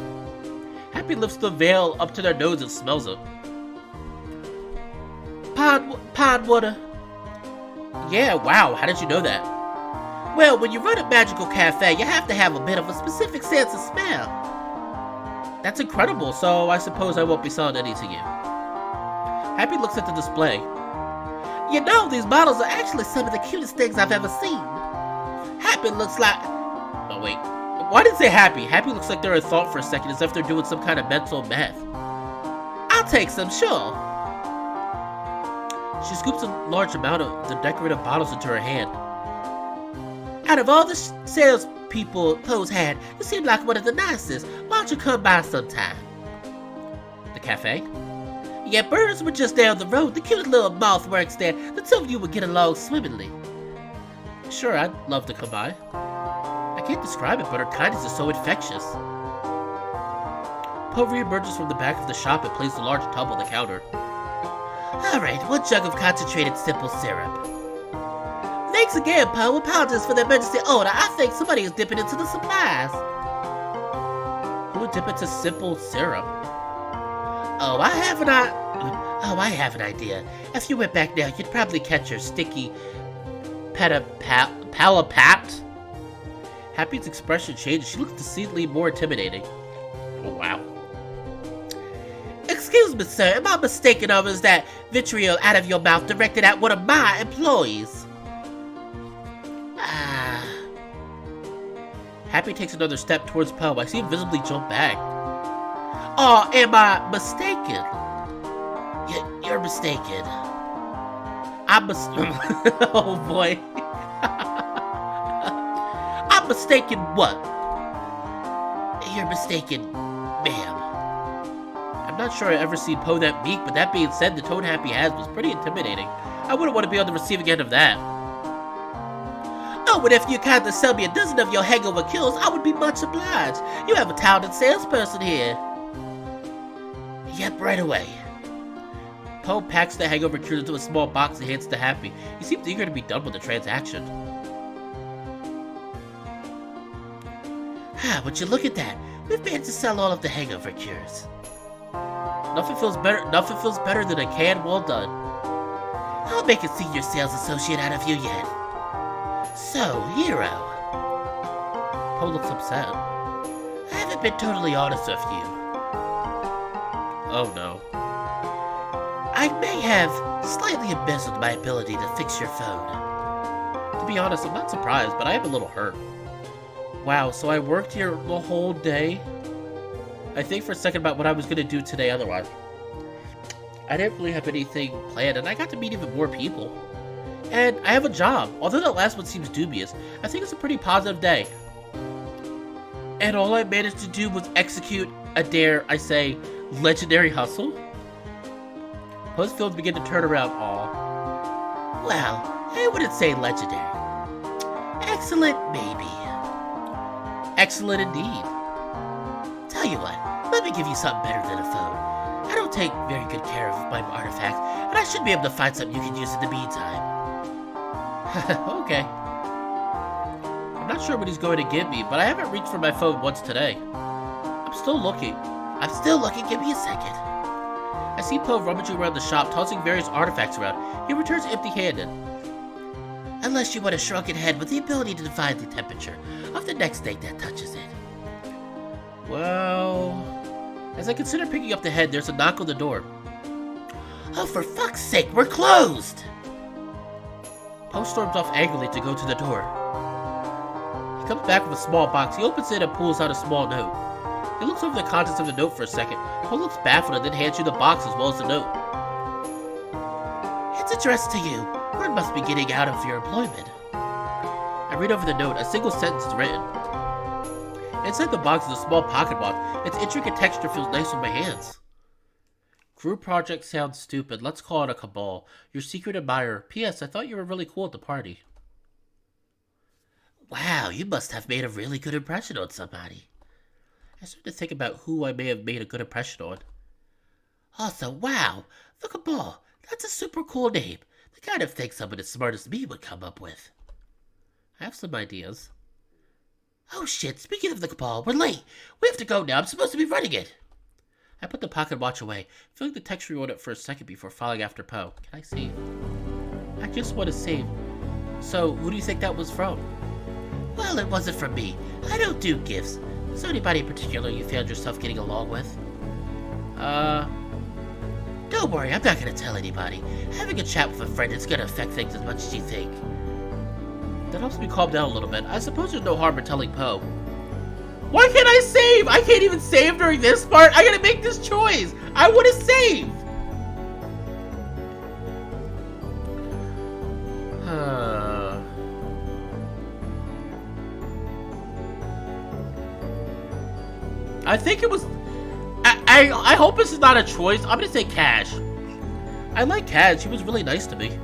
Happy lifts the veil up to their nose and smells it. Pond water. Yeah, wow, how did you know that? Well, when you run a magical cafe, you have to have a bit of a specific sense of smell. That's incredible, so I suppose I won't be selling any to you. Happy looks at the display. You know, these models are actually some of the cutest things I've ever seen. Happy looks like... Oh, wait. Why did it say Happy? Happy looks like they're in thought for a second, as if they're doing some kind of mental math. I'll take some, sure. She scoops a large amount of the decorative bottles into her hand. Out of all the salespeople Poe's had, you seem like one of the nicest. Why don't you come by sometime? The cafe? Yeah, birds were just down the road. The cute little moth works there. The two of you would get along swimmingly. Sure, I'd love to come by. I can't describe it, but her kindness is so infectious. Poe reemerges from the back of the shop and places a large tub on the counter. Alright, 1 jug of concentrated simple syrup. Thanks again, Poe. Apologies for the emergency order. I think somebody is dipping into the supplies. Who would dip into simple syrup? Oh, I have an idea. If you went back now, you'd probably catch her sticky palapat. Happy's expression changes. She looks decidedly more intimidating. Oh, wow. Excuse me, sir. Am I mistaken, or is that vitriol out of your mouth directed at one of my employees? Happy takes another step towards Poe. I see him visibly jump back. Oh, am I mistaken? You're mistaken. Oh boy. I'm mistaken what? You're mistaken, ma'am. I'm not sure I've ever seen Poe that meek, but that being said, the tone Happy has was pretty intimidating. I wouldn't want to be on the receiving end of that. Oh, but if you kindly sell me a dozen of your hangover cures, I would be much obliged. You have a talented salesperson here. Yep, right away. Poe packs the hangover cures into a small box and hands it to Happy. He seems eager to be done with the transaction. Would you look at that? We've managed to sell all of the hangover cures. Nothing feels better than a can well done. I'll make a senior sales associate out of you yet. So, Hiro. Poe looks upset. I haven't been totally honest with you. Oh no. I may have slightly embezzled my ability to fix your phone. To be honest, I'm not surprised, but I am a little hurt. Wow, so I worked here the whole day? I think for a second about what I was going to do today otherwise. I didn't really have anything planned, and I got to meet even more people. And I have a job. Although that last one seems dubious, I think it's a pretty positive day. And all I managed to do was execute a, dare I say, legendary hustle? Poe's feelings begin to turn around. Aw. Well, I wouldn't say legendary. Excellent, maybe. Excellent indeed. Tell you what, let me give you something better than a phone. I don't take very good care of my artifacts, and I should be able to find something you can use in the meantime. Okay. I'm not sure what he's going to give me, but I haven't reached for my phone once today. I'm still looking. Give me a second. I see Poe rummaging around the shop, tossing various artifacts around. He returns empty-handed. Unless you want a shrunken head with the ability to divine the temperature of the next thing that touches it. Well... As I consider picking up the head, there's a knock on the door. Oh, for fuck's sake, we're closed! Poe storms off angrily to go to the door. He comes back with a small box. He opens it and pulls out a small note. He looks over the contents of the note for a second. Poe looks baffled and then hands you the box as well as the note. It's addressed to you. Word must be getting out of your employment. I read over the note. A single sentence is written. Inside the box is a small pocket watch. Its intricate texture feels nice on my hands. Group project sounds stupid. Let's call it a cabal. Your secret admirer. P.S. I thought you were really cool at the party. Wow, you must have made a really good impression on somebody. I started to think about who I may have made a good impression on. Also, wow, the cabal. That's a super cool name. The kind of thing someone as smart as me would come up with. I have some ideas. Oh shit, speaking of the cabal, we're late. We have to go now. I'm supposed to be running it. I put the pocket watch away, feeling the texture on it for a second before falling after Poe. Can I save? I just want to save. So, who do you think that was from? Well, it wasn't from me. I don't do gifts. Is there anybody in particular you found yourself getting along with? Don't worry, I'm not gonna tell anybody. Having a chat with a friend is gonna affect things as much as you think. That helps me calm down a little bit. I suppose there's no harm in telling Poe. Why can't I save? I can't even save during this part. I gotta make this choice. I want to save. I think it was. I hope this is not a choice. I'm gonna say Cash. I like Cash. He was really nice to me.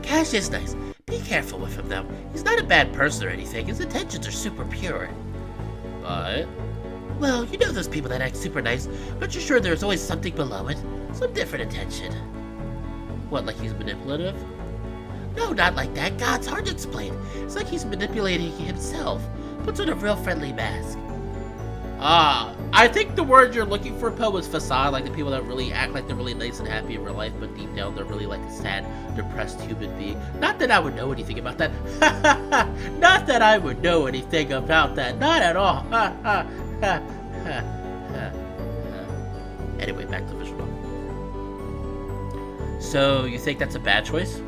Cash is nice. Be careful with him, though. He's not a bad person or anything. His intentions are super pure. But... well, you know those people that act super nice, but you're sure there's always something below it. Some different intention. What, like he's manipulative? No, not like that. God's hard to explain. It's like he's manipulating himself. Puts on a real friendly mask. I think the word you're looking for, Poe, is facade, like the people that really act like they're really nice and happy in real life, but deep down they're really like a sad, depressed human being. Not that I would know anything about that. Not that I would know anything about that. Not at all. Anyway, back to the visual. So, you think that's a bad choice?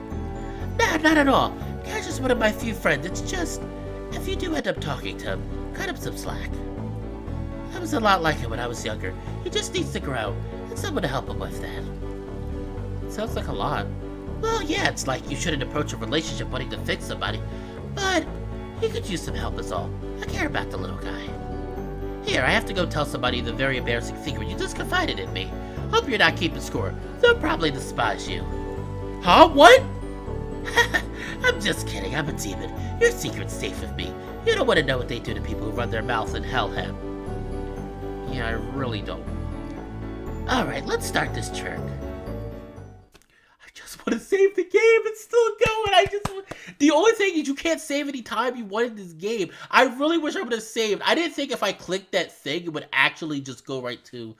Nah, not at all. Cash is one of my few friends. It's just, if you do end up talking to him, cut him some slack. I was a lot like him when I was younger. He just needs to grow, and someone to help him with that. Sounds like a lot. Well, yeah, it's like you shouldn't approach a relationship wanting to fix somebody, but he could use some help is all. I care about the little guy. Here, I have to go tell somebody the very embarrassing secret you just confided in me. Hope you're not keeping score. They'll probably despise you. Huh? What? I'm just kidding. I'm a demon. Your secret's safe with me. You don't want to know what they do to people who run their mouths in Hellheim. Yeah, I really don't. Alright, let's start this trick. I just want to save the game. It's still going. The only thing is you can't save any time you want in this game. I really wish I would have saved. I didn't think if I clicked that thing, it would actually just go right to...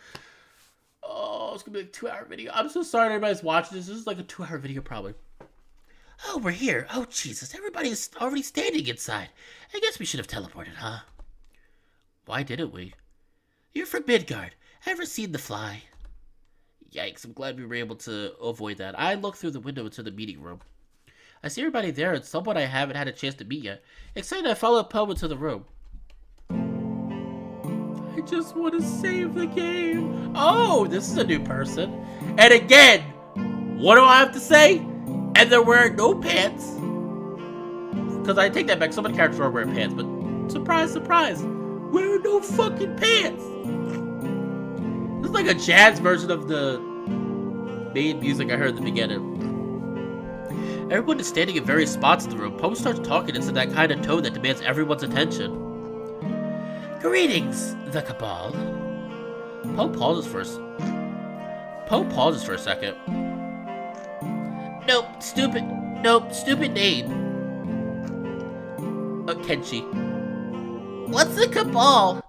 oh, it's going to be like a 2-hour video. I'm so sorry everybody's watching this. This is like a 2-hour video probably. Oh, we're here. Oh, Jesus. Everybody is already standing inside. I guess we should have teleported, huh? Why didn't we? You're from Midgard. Ever seen The Fly? Yikes, I'm glad we were able to avoid that. I looked through the window into the meeting room. I see everybody there and someone I haven't had a chance to meet yet. Excited, I followed Poe into the room. I just want to save the game. Oh, this is a new person. And again, what do I have to say? And they're wearing no pants. Because I take that back, some of the characters are wearing pants, but surprise, surprise. Wearing no fucking pants. This is like a jazz version of the main music I heard at the beginning. Everyone is standing in various spots in the room. Poe starts talking in that kind of tone that demands everyone's attention. Greetings, the Cabal. Poe pauses for a second. Nope, stupid name. Kenshi. What's the Cabal?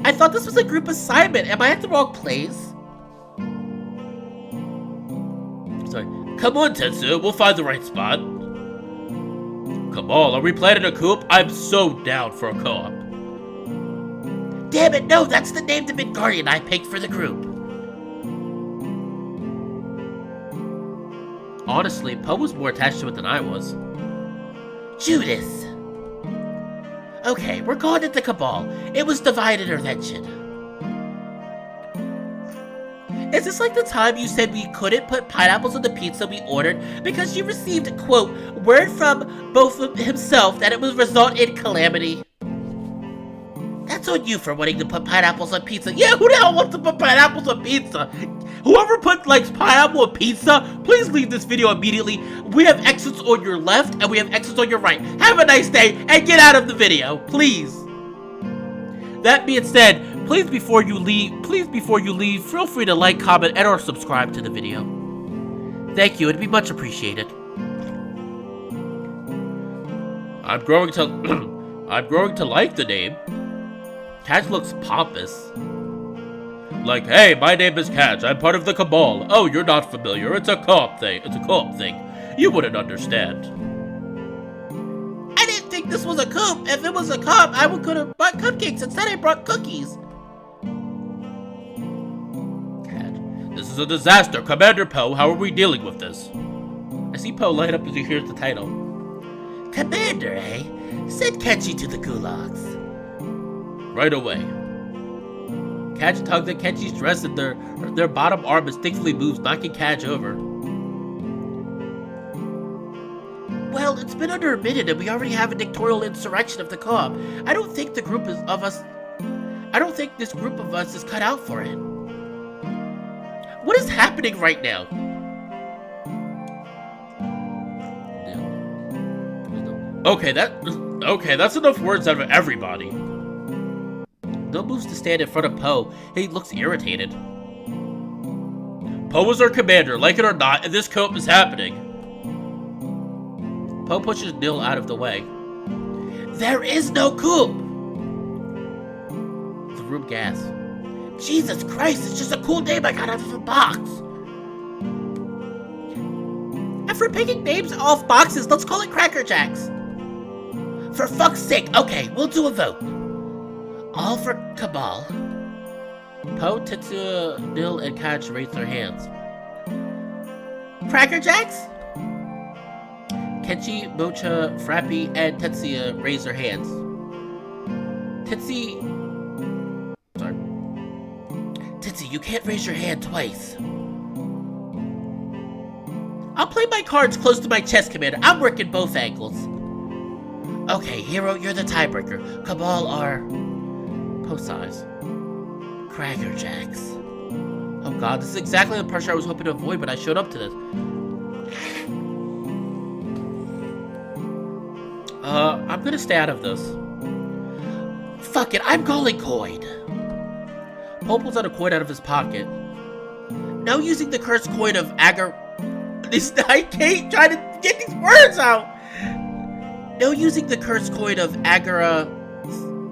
I thought this was a group assignment. Am I at the wrong place? Sorry. Come on, Tetsu. We'll find the right spot. Cabal, are we planning a coup? I'm so down for a co-op. Damn it, no. That's the name the Midgardian I picked for the group. Honestly, Poe was more attached to it than I was. Judas. Okay, we're calling it the Cabal. It was divided attention. Is this like the time you said we couldn't put pineapples on the pizza we ordered because you received, quote, word from both himself that it would result in calamity? That's on you for wanting to put pineapples on pizza. Yeah, who the hell wants to put pineapples on pizza? Whoever likes pineapple on pizza, please leave this video immediately. We have exits on your left and we have exits on your right. Have a nice day and get out of the video, please. That being said, please before you leave, feel free to like, comment, and or subscribe to the video. Thank you, it'd be much appreciated. I'm growing to like the name. Catch looks pompous. Like, hey, my name is Catch. I'm part of the Cabal. Oh, you're not familiar. It's a co-op thing. It's a co-op thing. You wouldn't understand. I didn't think this was a coop. If it was a co-op, I could have bought cupcakes. Instead, I brought cookies. Catch. This is a disaster. Commander Poe, how are we dealing with this? I see Poe light up as he hears the title. Commander, eh? Send Kenji to the gulags. Right away. Catch tugs at Kenji's dress and their bottom arm instinctively moves, knocking Catch over. Well, it's been under a minute and we already have a dictatorial insurrection of the co-op. I don't think this group of us is cut out for it. What is happening right now? Okay, that's enough words out of everybody. Bill moves to stand in front of Poe. He looks irritated. Poe is our commander, like it or not, and this co-op is happening. Poe pushes Nil out of the way. There is no coup! The room gasps. Jesus Christ, it's just a cool name I got out of a box! And for picking names off boxes, let's call it Cracker Jacks. For fuck's sake, okay, we'll do a vote. All for Cabal. Poe, Tetsuya, Nil, and Catch raise their hands. Cracker Jacks? Kenji, Mocha, Frappy, and Tetsuya raise their hands. Titsy, you can't raise your hand twice. I'll play my cards close to my chest, Commander. I'm working both angles. Okay, Hiro, you're the tiebreaker. Cabal are... Post size. Cracker Jacks. Oh god, this is exactly the pressure I was hoping to avoid when I showed up to this. I'm gonna stay out of this. Fuck it, I'm calling coin. Poe pulls out a coin out of his pocket. No using the cursed coin of Agar... I can't try to get these words out! No using the cursed coin of Agara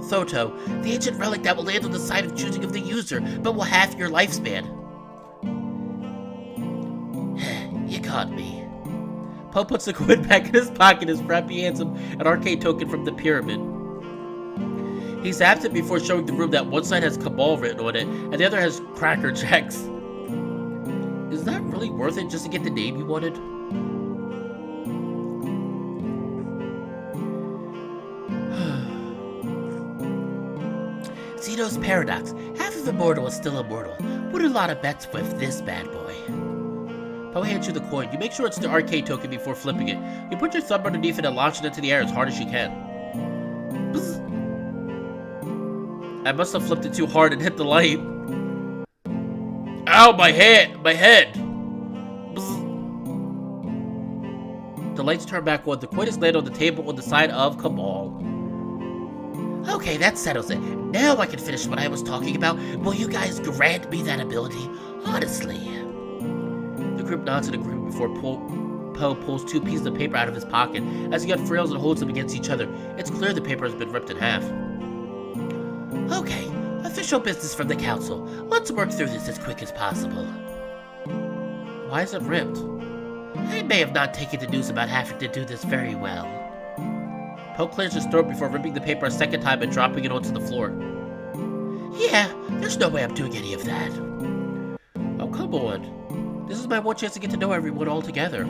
Thoto, the ancient relic that will land on the side of choosing of the user, but will halve your lifespan. You caught me. Poe puts the coin back in his pocket as Frappy hands him an arcade token from the pyramid. He zaps it before showing the room that one side has Cabal written on it, and the other has Cracker Jacks. Is that really worth it just to get the name you wanted? Zeno's paradox. Half of immortal is still immortal. Put a lot of bets with this bad boy. Poe hands you the coin. You make sure it's the arcade token before flipping it. You put your thumb underneath it and launch it into the air as hard as you can. Bzz. I must have flipped it too hard and hit the light. Ow, my head! My head! Bzz. The lights turn back on. The coin is laid on the table on the side of Cabal. Okay, that settles it. Now I can finish what I was talking about. Will you guys grant me that ability? Honestly. The group nods in agreement before Poe pulls two pieces of paper out of his pocket. As he unfurls and holds them against each other, it's clear the paper has been ripped in half. Okay, official business from the council. Let's work through this as quick as possible. Why is it ripped? I may have not taken the news about having to do this very well. Poe clears his throat before ripping the paper a second time and dropping it onto the floor. Yeah, there's no way I'm doing any of that. Oh, come on. This is my one chance to get to know everyone all together.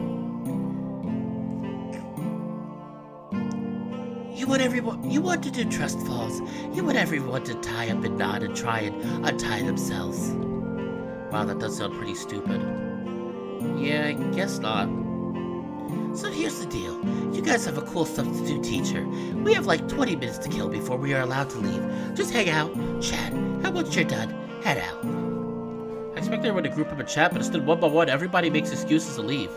You want to do trust falls. You want everyone to tie up and nod and try and untie themselves. Wow, that does sound pretty stupid. Yeah, I guess not. So here's the deal. You guys have a cool substitute teacher. We have like 20 minutes to kill before we are allowed to leave. Just hang out, chat, and once you're done, head out. I expect everyone to group up and chat, but instead one by one, everybody makes excuses to leave.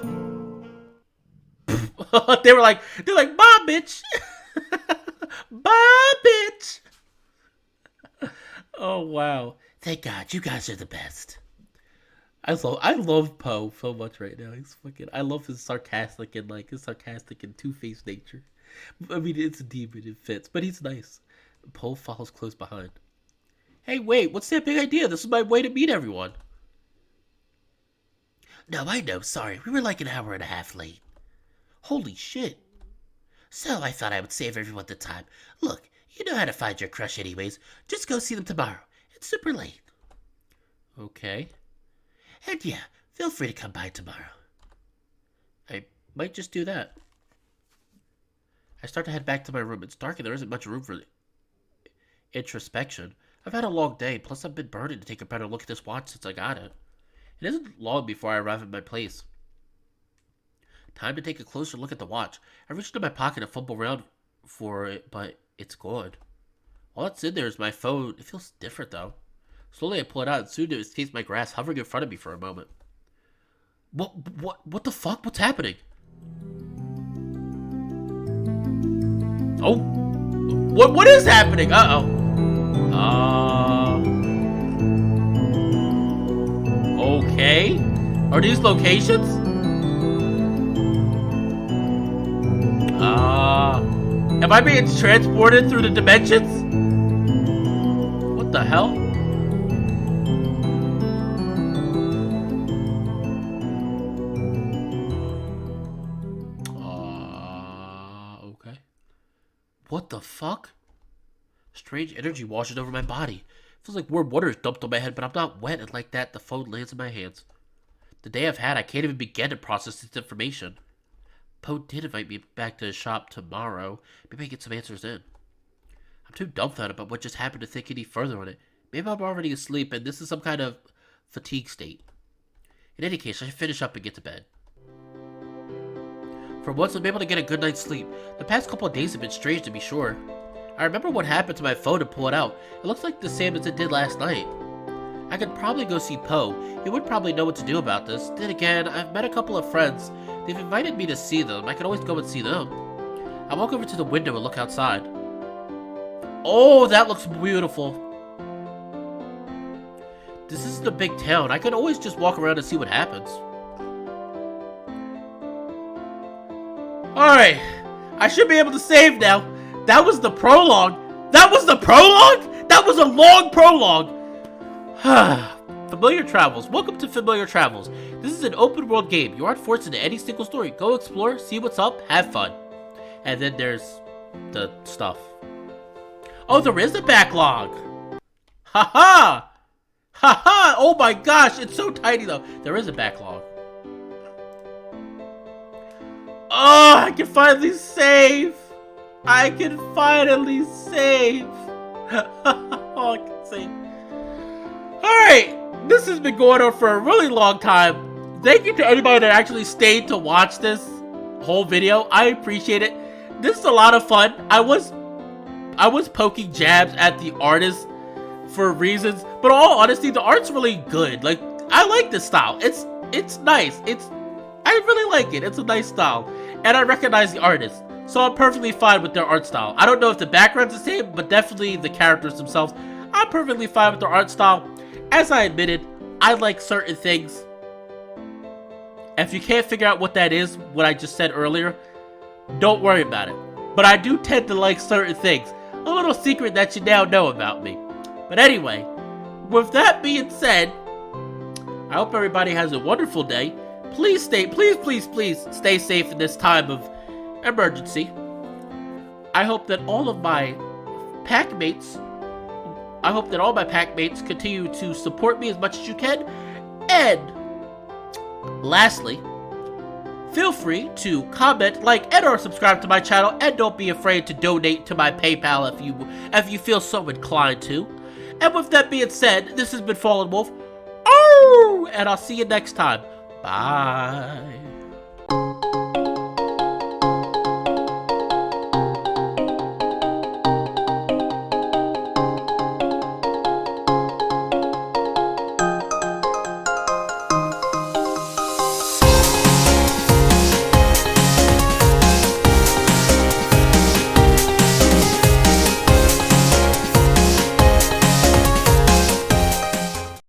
They're like, bye, bitch. Bye, bitch. Oh, wow. Thank God, you guys are the best. I love Poe so much right now. I love his sarcastic and two-faced nature. I mean, it's a demon, it fits, but he's nice. Poe follows close behind. Hey, wait, what's that big idea? This is my way to meet everyone. No, I know, sorry. We were like an hour and a half late. Holy shit. So I thought I would save everyone the time. Look, you know how to find your crush anyways. Just go see them tomorrow. It's super late. Okay. And yeah, feel free to come by tomorrow. I might just do that. I start to head back to my room. It's dark and there isn't much room for introspection. I've had a long day, plus I've been burning to take a better look at this watch since I got it. It isn't long before I arrive at my place. Time to take a closer look at the watch. I reach into my pocket and fumble around for it, but it's gone. All that's in there is my phone. It feels different, though. Slowly I pull it out, and soon it escapes my grasp, hovering in front of me for a moment. What the fuck? What's happening? Oh! What is happening? Uh-oh. Okay. Are these locations? Am I being transported through the dimensions? What the hell? Okay. What the fuck? Strange energy washes over my body. Feels like warm water is dumped on my head, but I'm not wet, and like that, the phone lands in my hands. The day I've had, I can't even begin to process this information. Poe did invite me back to his shop tomorrow. Maybe I get some answers then. I'm too dumbfounded about what just happened to think any further on it. Maybe I'm already asleep, and this is some kind of fatigue state. In any case, I should finish up and get to bed. For once, I'm able to get a good night's sleep. The past couple of days have been strange, to be sure. I remember what happened to my phone and pull it out. It looks like the same as it did last night. I could probably go see Poe. He would probably know what to do about this. Then again, I've met a couple of friends. They've invited me to see them. I could always go and see them. I walk over to the window and look outside. Oh, that looks beautiful. This isn't a big town. I could always just walk around and see what happens. Alright. I should be able to save now. That was the prologue. That was the prologue? That was a long prologue. Familiar Travels. Welcome to Familiar Travels. This is an open world game. You aren't forced into any single story. Go explore, see what's up, have fun. And then there's the stuff. Oh, there is a backlog. Haha! Haha! Oh my gosh, it's so tiny though. There is a backlog. Oh, I can finally save. I can finally save. Oh, I can save. Alright, this has been going on for a really long time. Thank you to anybody that actually stayed to watch this whole video. I appreciate it. This is a lot of fun. I was poking jabs at the artist for reasons, but in all honesty, the art's really good. Like, I like this style. It's nice. I really like it. It's a nice style. And I recognize the artist. So I'm perfectly fine with their art style. I don't know if the background's the same, but definitely the characters themselves. I'm perfectly fine with their art style. As I admitted, I like certain things. If you can't figure out what that is, what I just said earlier, don't worry about it. But I do tend to like certain things. A little secret that you now know about me. But anyway, with that being said, I hope everybody has a wonderful day. Please stay safe in this time of emergency. I hope that all my pack mates continue to support me as much as you can. And lastly, feel free to comment, like, and or subscribe to my channel, and don't be afraid to donate to my PayPal if you feel so inclined to. And with that being said, this has been Fallenwolf. Oh, and I'll see you next time. Bye.